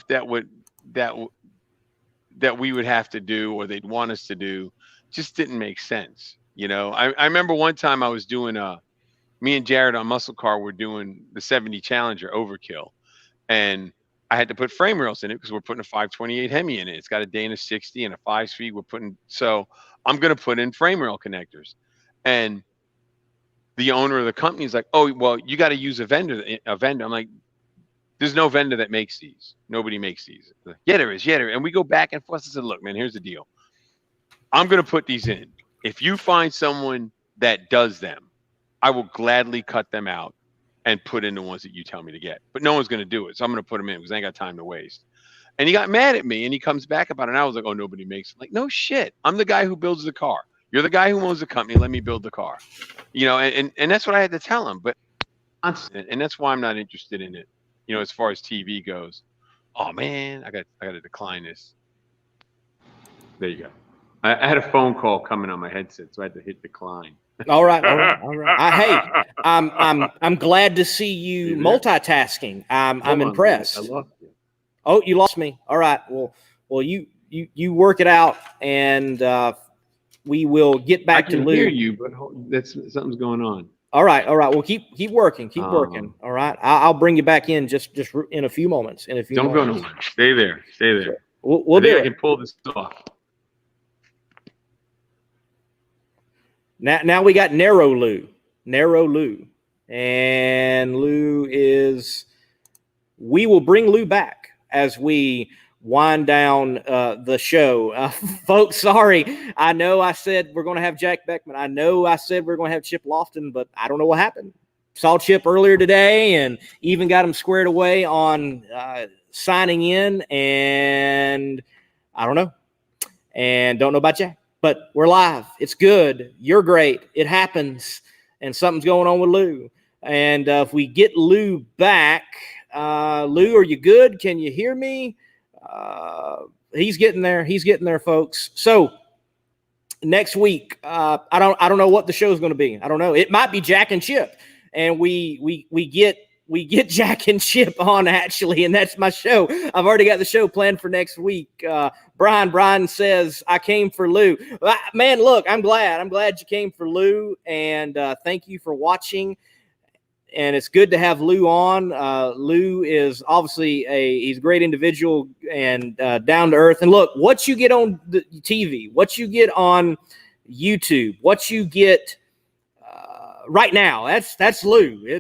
that that we would have to do or they'd want us to do just didn't make sense. You know, I remember one time I was doing me and Jared on Muscle Car were doing the 70 Challenger Overkill, and I had to put frame rails in it because we're putting a 528 Hemi in it. It's got a Dana 60 and a 5-speed. So I'm going to put in frame rail connectors. And the owner of the company is like, oh, well, you got to use a vendor. I'm like, there's no vendor that makes these. Nobody makes these. Like, yeah, there is. Yeah, there is. And we go back and forth. I said, look, man, here's the deal. I'm going to put these in. If you find someone that does them, I will gladly cut them out and put in the ones that you tell me to get. But no one's going to do it. So I'm going to put them in because I ain't got time to waste. And he got mad at me and he comes back about it. And I was like, oh, nobody makes it. Like, no shit. I'm the guy who builds the car. You're the guy who owns the company. Let me build the car. You know, and that's what I had to tell him. But and that's why I'm not interested in it. You know, as far as TV goes. Oh man, I got to decline this. There you go. I had a phone call coming on my headset, so I had to hit decline. All right. Hey, I'm glad to see you multitasking. I'm impressed. I lost you. Oh, you lost me. All right. Well, you work it out, and we will get back to Lou. I can hear you, but something's going on. All right. Well, keep working. Keep working. All right. I'll bring you back in just in a few moments. Don't go nowhere. Stay there. Sure. We'll do it. I can pull this off. Now we got Narrow Lou, and Lou is. We will bring Lou back as we wind down the show, folks. Sorry, I know I said we're going to have Jack Beckman. I know I said we're going to have Chip Lofton, but I don't know what happened. Saw Chip earlier today, and even got him squared away on signing in, and I don't know, and don't know about Jack. But we're live. It's good. You're great. It happens. And something's going on with Lou. And if we get Lou back, Lou, are you good? Can you hear me? He's getting there. He's getting there, folks. So next week, I don't know what the show is going to be. I don't know. It might be Jack and Chip. And we get Jack and Chip on, actually, and that's my show. I've already got the show planned for next week. Brian says, I came for Lou. Man, look, I'm glad you came for Lou, and thank you for watching. And it's good to have Lou on. Lou is obviously he's a great individual and down to earth. And look, what you get on the TV, what you get on YouTube, what you get right now, that's Lou.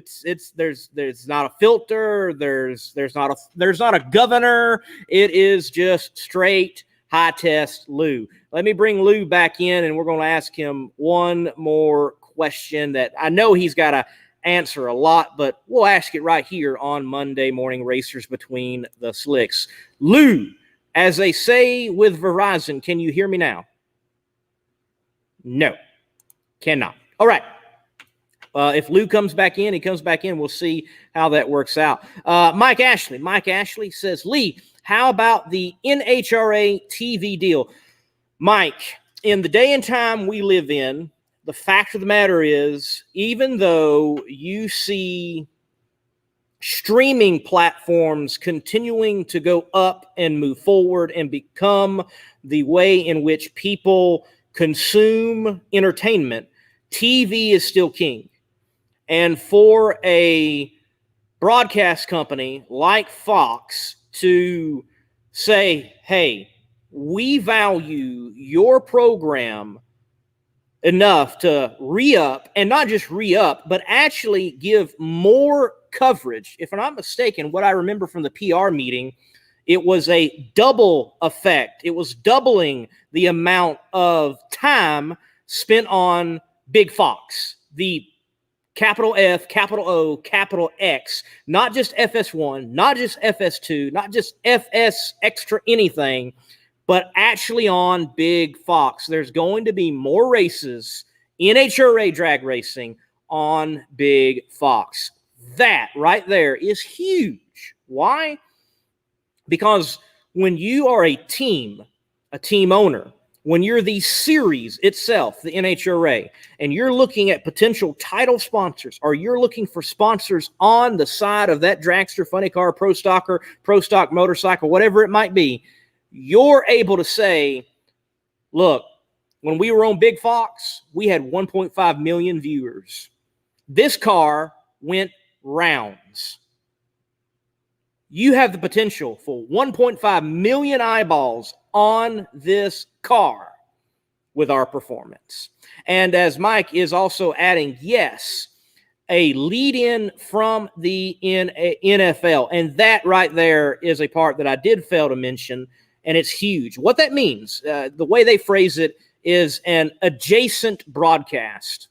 There's not a filter. There's not a governor. It is just straight high test Lou. Let me bring Lou back in, and we're going to ask him one more question that I know he's got to answer a lot, but we'll ask it right here on Monday Morning Racers Between the Slicks. Lou, as they say with Verizon, can you hear me now? No, cannot. All right. If Lou comes back in, he comes back in. We'll see how that works out. Mike Ashley says, Lee, how about the NHRA TV deal? Mike, in the day and time we live in, the fact of the matter is, even though you see streaming platforms continuing to go up and move forward and become the way in which people consume entertainment, TV is still king. And for a broadcast company like Fox to say, hey, we value your program enough to re-up, and not just re-up, but actually give more coverage. If I'm not mistaken, what I remember from the PR meeting, it was a double effect. It was doubling the amount of time spent on Big Fox, the capital F, capital O, capital X, not just FS1, not just FS2, not just FS extra anything, but actually on Big Fox. There's going to be more races, NHRA drag racing, on Big Fox. That right there is huge. Why? Because when you are a team owner, when you're the series itself, the NHRA, and you're looking at potential title sponsors, or you're looking for sponsors on the side of that dragster, funny car, pro stocker, pro stock motorcycle, whatever it might be, you're able to say, look, when we were on Big Fox, we had 1.5 million viewers. This car went rounds. You have the potential for 1.5 million eyeballs on this car with our performance. And as Mike is also adding, yes, a lead in from the NFL. And that right there is a part that I did fail to mention, and it's huge. What that means, the way they phrase it, is an adjacent broadcast.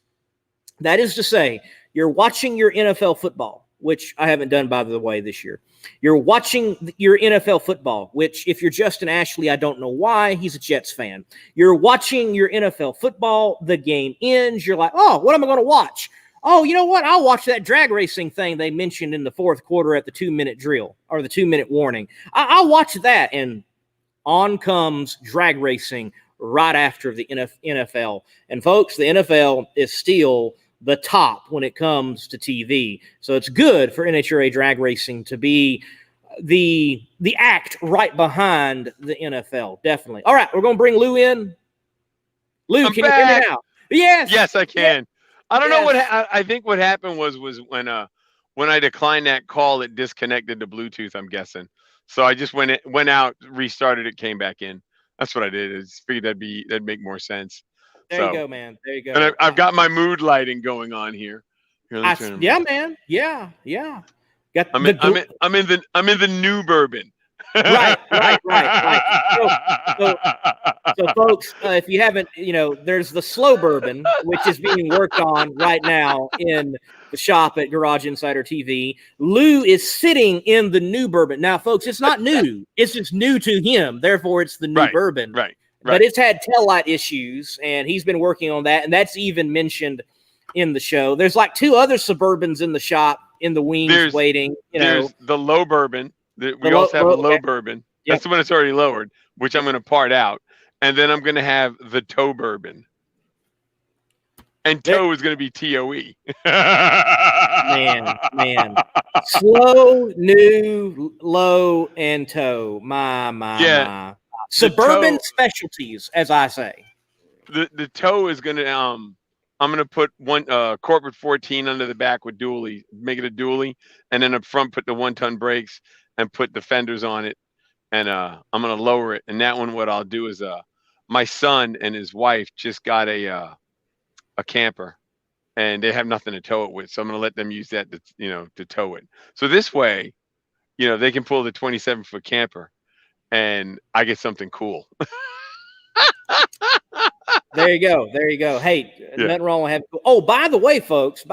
That is to say, you're watching your NFL football, which I haven't done, by the way, this year. You're watching your NFL football, which if you're Justin Ashley, I don't know why. He's a Jets fan. You're watching your NFL football. The game ends. You're like, oh, what am I going to watch? Oh, you know what? I'll watch that drag racing thing they mentioned in the fourth quarter at the 2-minute drill or the 2-minute warning. I'll watch that. And on comes drag racing right after the NFL. And folks, the NFL is still the top when it comes to TV. So it's good for NHRA drag racing to be the act right behind the NFL. Definitely. All right, we're going to bring Lou in. Lou, I'm can back. you hear me now? Yes. Yes, I can. I don't know what Yes. I think what happened was when I declined that call, it disconnected the Bluetooth, I'm guessing. So I just went out, restarted it, came back in. That's what I did. I just figured that'd make more sense. There you So, go, man. There you and go. I've got my mood lighting going on here. Here, let me turn them Yeah, on. man. Yeah. Got I'm the in the new bourbon. right. So folks, if you haven't, there's the slow bourbon, which is being worked on right now in the shop at Garage Insider TV. Lou is sitting in the new bourbon. Now, folks, it's not new. It's just new to him. Therefore, it's the new bourbon. Right. But it's had tail light issues, and he's been working on that. And that's even mentioned in the show. There's like 2 other Suburbans in the shop in the wings waiting. There's the low bourbon. We also have a low bourbon. Yep. That's the one that's already lowered, which I'm going to part out. And then I'm going to have the toe bourbon. And toe is going to be TOE. Man. Slow, new, low, and toe. My. Suburban specialties, as I say. The toe is going to I'm going to put one corporate 14 under the back with dually, make it a dually, and then up front put the 1-ton brakes and put the fenders on it. And I'm going to lower it. And that one, what I'll do is my son and his wife just got a camper, and they have nothing to tow it with. So I'm going to let them use that to tow it. So this way, they can pull the 27-foot camper, and I get something cool. There you go. Hey, nothing wrong with having. Oh, by the way, folks,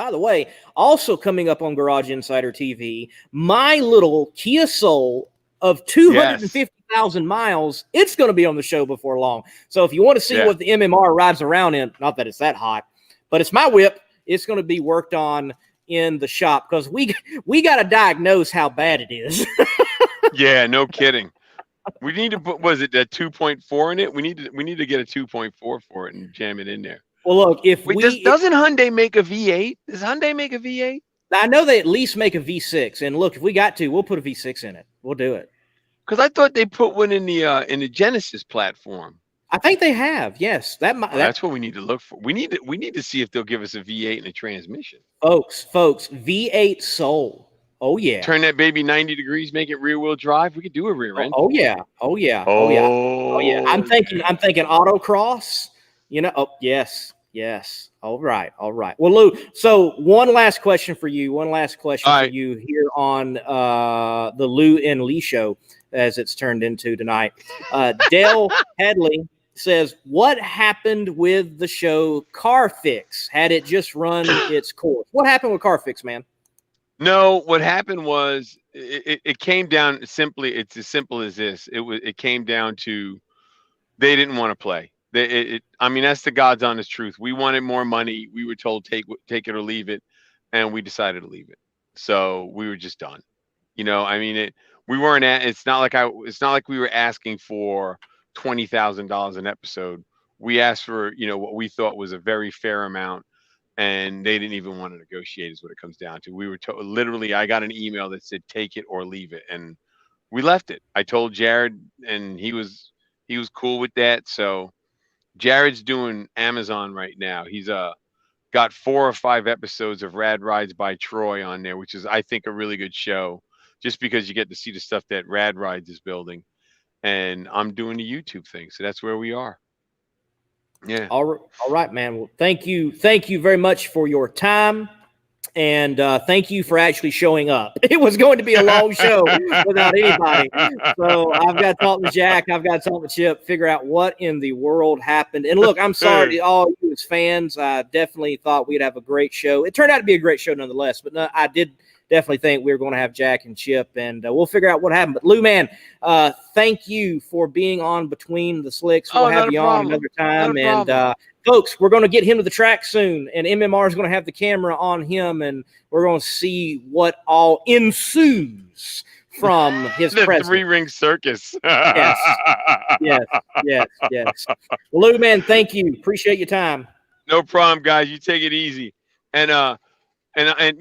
also coming up on Garage Insider TV, my little Kia Soul of 250,000 miles, it's going to be on the show before long. So if you want to see what the MMR rides around in, not that it's that hot, but it's my whip, it's going to be worked on in the shop because we got to diagnose how bad it is. Yeah, no kidding. We need to put, was it a 2.4 in it? We need to get a 2.4 for it and jam it in there. Well, look, doesn't Hyundai make a V8? Does Hyundai make a V8? I know they at least make a V6, and look, if we got to, we'll put a V6 in it. We'll do it. Because I thought they put one in the Genesis platform. I think they have. Yes, that's what we need to look for. We need to see if they'll give us a V8 and a transmission. Folks, V8 Soul. Oh yeah. Turn that baby 90 degrees, make it rear wheel drive. We could do a rear end. Oh yeah. I'm thinking autocross. Oh yes. All right. Well, Lou, so one last question for you here on the Lou and Lee show, as it's turned into tonight. Dale Hadley says, what happened with the show Car Fix? Had it just run its course? What happened with Car Fix, man? No, what happened was it came down simply. It's as simple as this. It came down to they didn't want to play. I mean, that's the God's honest truth. We wanted more money. We were told take it or leave it, and we decided to leave it. So we were just done. I mean, we weren't at. It's not like we were asking for $20,000 an episode. We asked for what we thought was a very fair amount. And they didn't even want to negotiate is what it comes down to. We were literally, I got an email that said, take it or leave it. And we left it. I told Jared, and he was cool with that. So Jared's doing Amazon right now. He's got 4 or 5 episodes of Rad Rides by Troy on there, which is, I think, a really good show, just because you get to see the stuff that Rad Rides is building. And I'm doing the YouTube thing, so that's where we are. Yeah. All right, man. Well, thank you very much for your time. And thank you for actually showing up. It was going to be a long show without anybody. So I've got to talk to Jack. I've got to talk to Chip, figure out what in the world happened. And look, I'm sorry to all you as fans. I definitely thought we'd have a great show. It turned out to be a great show nonetheless. But no, I did definitely think we were going to have Jack and Chip, and we'll figure out what happened. But Lou, man, thank you for being on Between the Slicks. We'll have you on another time. And folks, we're going to get him to the track soon, and MMR is going to have the camera on him, and we're going to see what all ensues from his the presence. 3-ring circus. Yes. Well, Lou, man, thank you. Appreciate your time. No problem, guys. You take it easy. And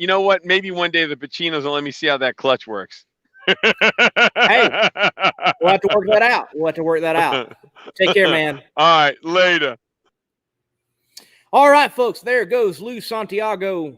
you know what? Maybe one day the Pacinos will let me see how that clutch works. Hey, we'll have to work that out. Take care, man. All right, later. All right, folks, there goes Lou Santiago.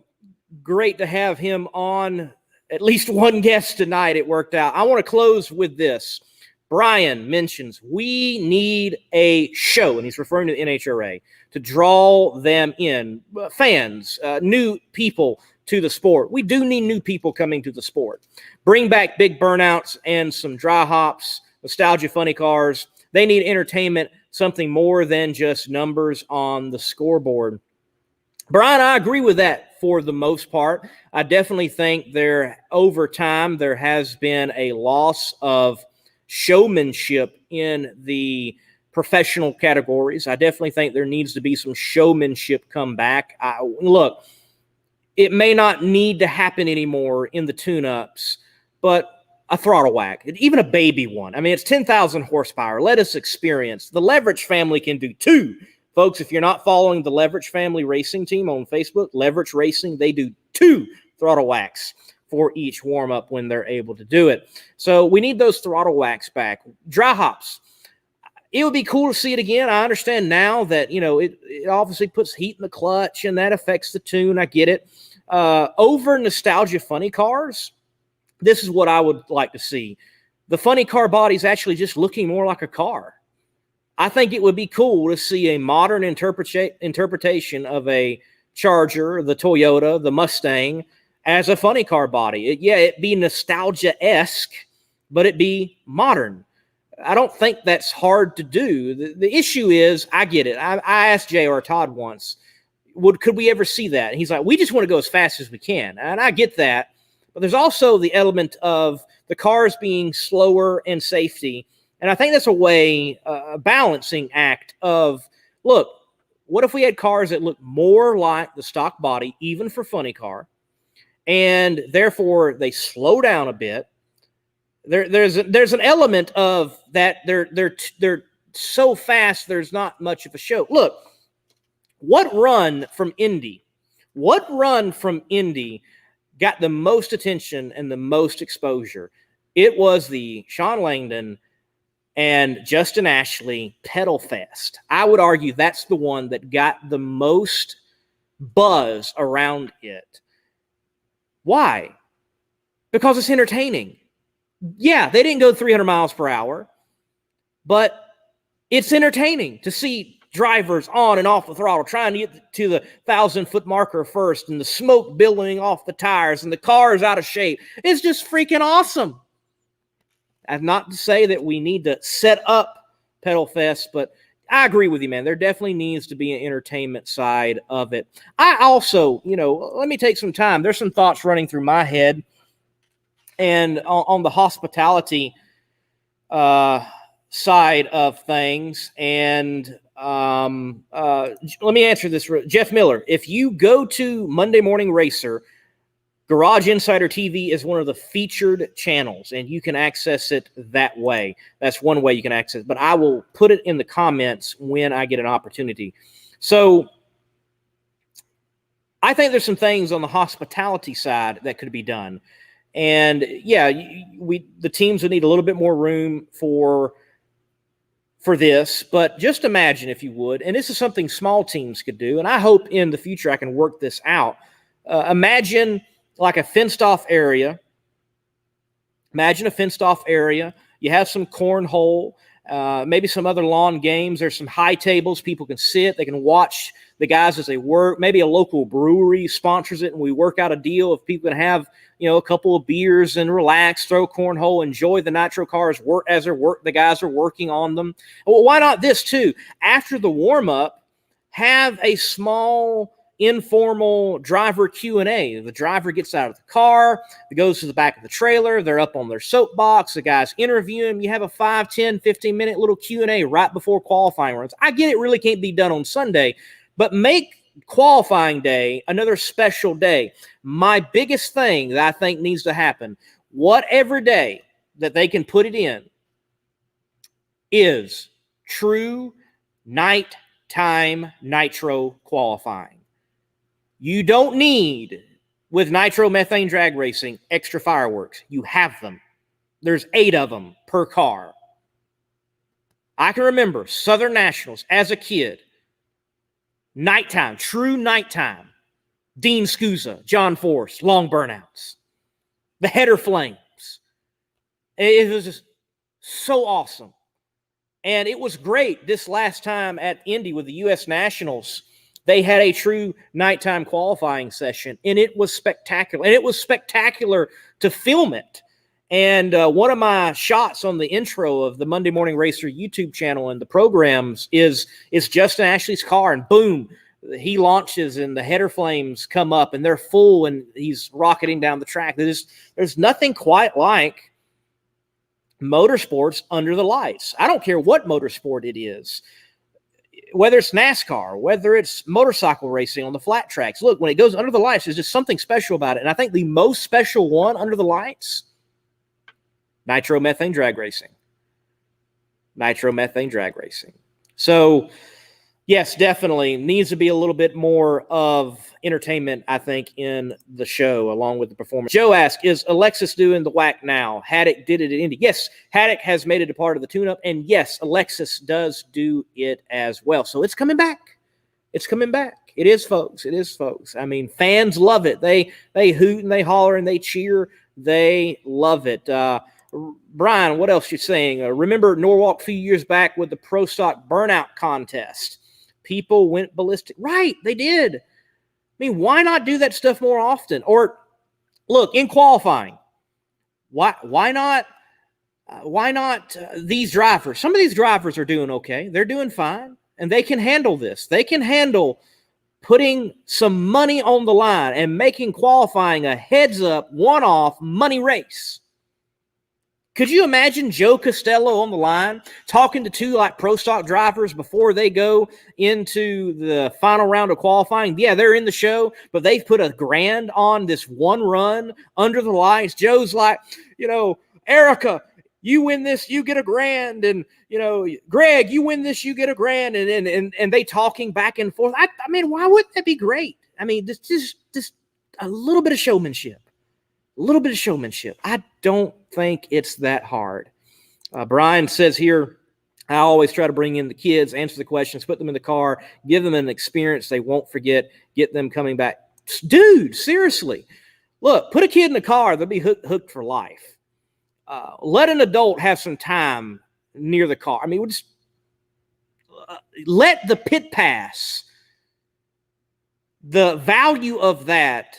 Great to have him on. At least one guest tonight. It worked out. I want to close with this. Brian mentions we need a show, and he's referring to the NHRA, to draw them in, fans, new people to the sport. We do need new people coming to the sport. Bring back big burnouts and some dry hops, nostalgia funny cars. They need entertainment, something more than just numbers on the scoreboard. Brian, I agree with that for the most part. I definitely think over time there has been a loss of showmanship in the professional categories. I definitely think there needs to be some showmanship come back. Look, it may not need to happen anymore in the tune-ups, but a throttle whack, even a baby one. I mean, it's 10,000 horsepower. Let us experience. The Leverage family can do 2. Folks, if you're not following the Leverage family racing team on Facebook, Leverage Racing, they do 2 throttle whacks for each warm-up when they're able to do it. So we need those throttle whacks back. Dry hops. It would be cool to see it again. I understand now that, it obviously puts heat in the clutch and that affects the tune. I get it. Over nostalgia funny cars, this is what I would like to see. The funny car body is actually just looking more like a car. I think it would be cool to see a modern interpretation of a Charger, the Toyota, the Mustang, as a funny car body. It'd be nostalgia-esque, but it'd be modern. I don't think that's hard to do. The issue is, I get it. I asked J.R. Todd once, could we ever see that? And he's like, we just want to go as fast as we can. And I get that. But there's also the element of the cars being slower and safety. And I think that's a balancing act of, look, what if we had cars that look more like the stock body, even for funny car, and therefore they slow down a bit. There's an element of that they're so fast there's not much of a show. Look, what run from Indy got the most attention and the most exposure? It was the Sean Langdon and Justin Ashley Pedal Fest. I would argue that's the one that got the most buzz around it. Why? Because it's entertaining. Yeah, they didn't go 300 miles per hour, but it's entertaining to see drivers on and off the throttle trying to get to the 1,000-foot marker first, and the smoke billowing off the tires and the cars out of shape. It's just freaking awesome. And not to say that we need to set up Pedal Fest, but I agree with you, man. There definitely needs to be an entertainment side of it. I also, let me take some time. There's some thoughts running through my head. And on the hospitality side of things, and let me answer this. Jeff Miller, if you go to Monday Morning Racer, Garage Insider TV is one of the featured channels, and you can access it that way. That's one way you can access it. But I will put it in the comments when I get an opportunity. So I think there's some things on the hospitality side that could be done. And yeah, the teams would need a little bit more room for this, but just imagine, if you would, and this is something small teams could do, and I hope in the future I can work this out. Imagine like a fenced-off area. Imagine a fenced-off area. You have some cornhole, maybe some other lawn games. There's some high tables. People can sit. They can watch the guys as they work. Maybe a local brewery sponsors it, and we work out a deal if people can have, a couple of beers and relax, throw cornhole, enjoy the nitro cars the guys are working on them. Well, why not this too? After the warm-up, have a small informal driver Q&A. The driver gets out of the car, goes to the back of the trailer, they're up on their soapbox, the guys interview him. You have a 5, 10, 15-minute little Q&A right before qualifying runs. I get it really can't be done on Sunday, but make qualifying day another special day. My biggest thing that I think needs to happen, whatever day that they can put it in, is true nighttime nitro qualifying. You don't need, with nitro methane drag racing, extra fireworks. You have them. There's 8 of them per car. I can remember Southern Nationals as a kid. Nighttime, true nighttime. Dean Scusa, John Force, long burnouts. The header flames. It was just so awesome. And it was great this last time at Indy with the U.S. Nationals. They had a true nighttime qualifying session, and it was spectacular. And it was spectacular to film it. And one of my shots on the intro of the Monday Morning Racer YouTube channel and the programs is Justin Ashley's car, and boom, he launches and the header flames come up and they're full and he's rocketing down the track. There's nothing quite like motorsports under the lights. I don't care what motorsport it is, whether it's NASCAR, whether it's motorcycle racing on the flat tracks. Look, when it goes under the lights, there's just something special about it. And I think the most special one under the lights, nitromethane drag racing. Nitromethane drag racing. So, yes, definitely needs to be a little bit more of entertainment, I think, in the show, along with the performance. Joe asks, is Alexis doing the whack now? Haddock did it at Indy. Yes, Haddock has made it a part of the tune-up, and yes, Alexis does do it as well. So it's coming back. It's coming back. It is, folks. It is, folks. I mean, fans love it. They hoot and they holler and they cheer. They love it. Brian, what else you saying? Remember Norwalk a few years back with the Pro Stock Burnout Contest? People went ballistic. Right, they did. I mean, why not do that stuff more often? Or, look, in qualifying, why not these drivers? Some of these drivers are doing okay. They're doing fine, and they can handle this. They can handle putting some money on the line and making qualifying a heads-up, one-off money race. Could you imagine Joe Costello on the line talking to 2 like pro stock drivers before they go into the final round of qualifying? Yeah, they're in the show, but they've put $1,000 on this one run under the lights. Joe's like, Erica, you win this, you get $1,000, and Greg, you win this, you get $1,000, and they talking back and forth. I mean, why wouldn't that be great? I mean, just a little bit of showmanship. A little bit of showmanship. I don't think it's that hard. Brian says here, I always try to bring in the kids, answer the questions, put them in the car, give them an experience they won't forget, get them coming back. Dude, seriously. Look, put a kid in the car, they'll be hooked for life. Let an adult have some time near the car. I mean, we'll just let the pit pass, the value of that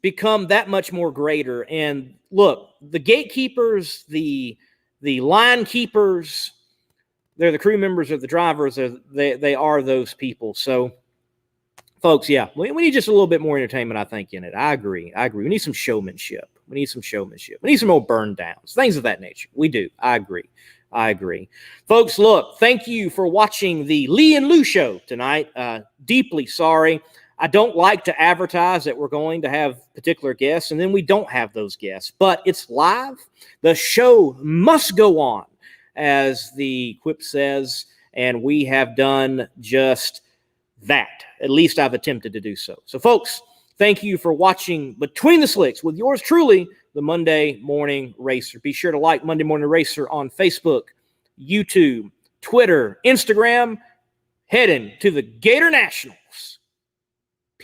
become that much more greater. And look, the gatekeepers, the line keepers, they're the crew members of the drivers. They are those people. So, folks, yeah, we need just a little bit more entertainment, I think, in it. I agree. We need some showmanship. We need some more burn downs, things of that nature. We do. I agree. Folks, look, thank you for watching the Lee and Lou show tonight. Deeply sorry. I don't like to advertise that we're going to have particular guests, and then we don't have those guests. But it's live. The show must go on, as the quip says, and we have done just that. At least I've attempted to do so. So, folks, thank you for watching Between the Slicks with yours truly, the Monday Morning Racer. Be sure to like Monday Morning Racer on Facebook, YouTube, Twitter, Instagram. Heading to the Gator Nationals.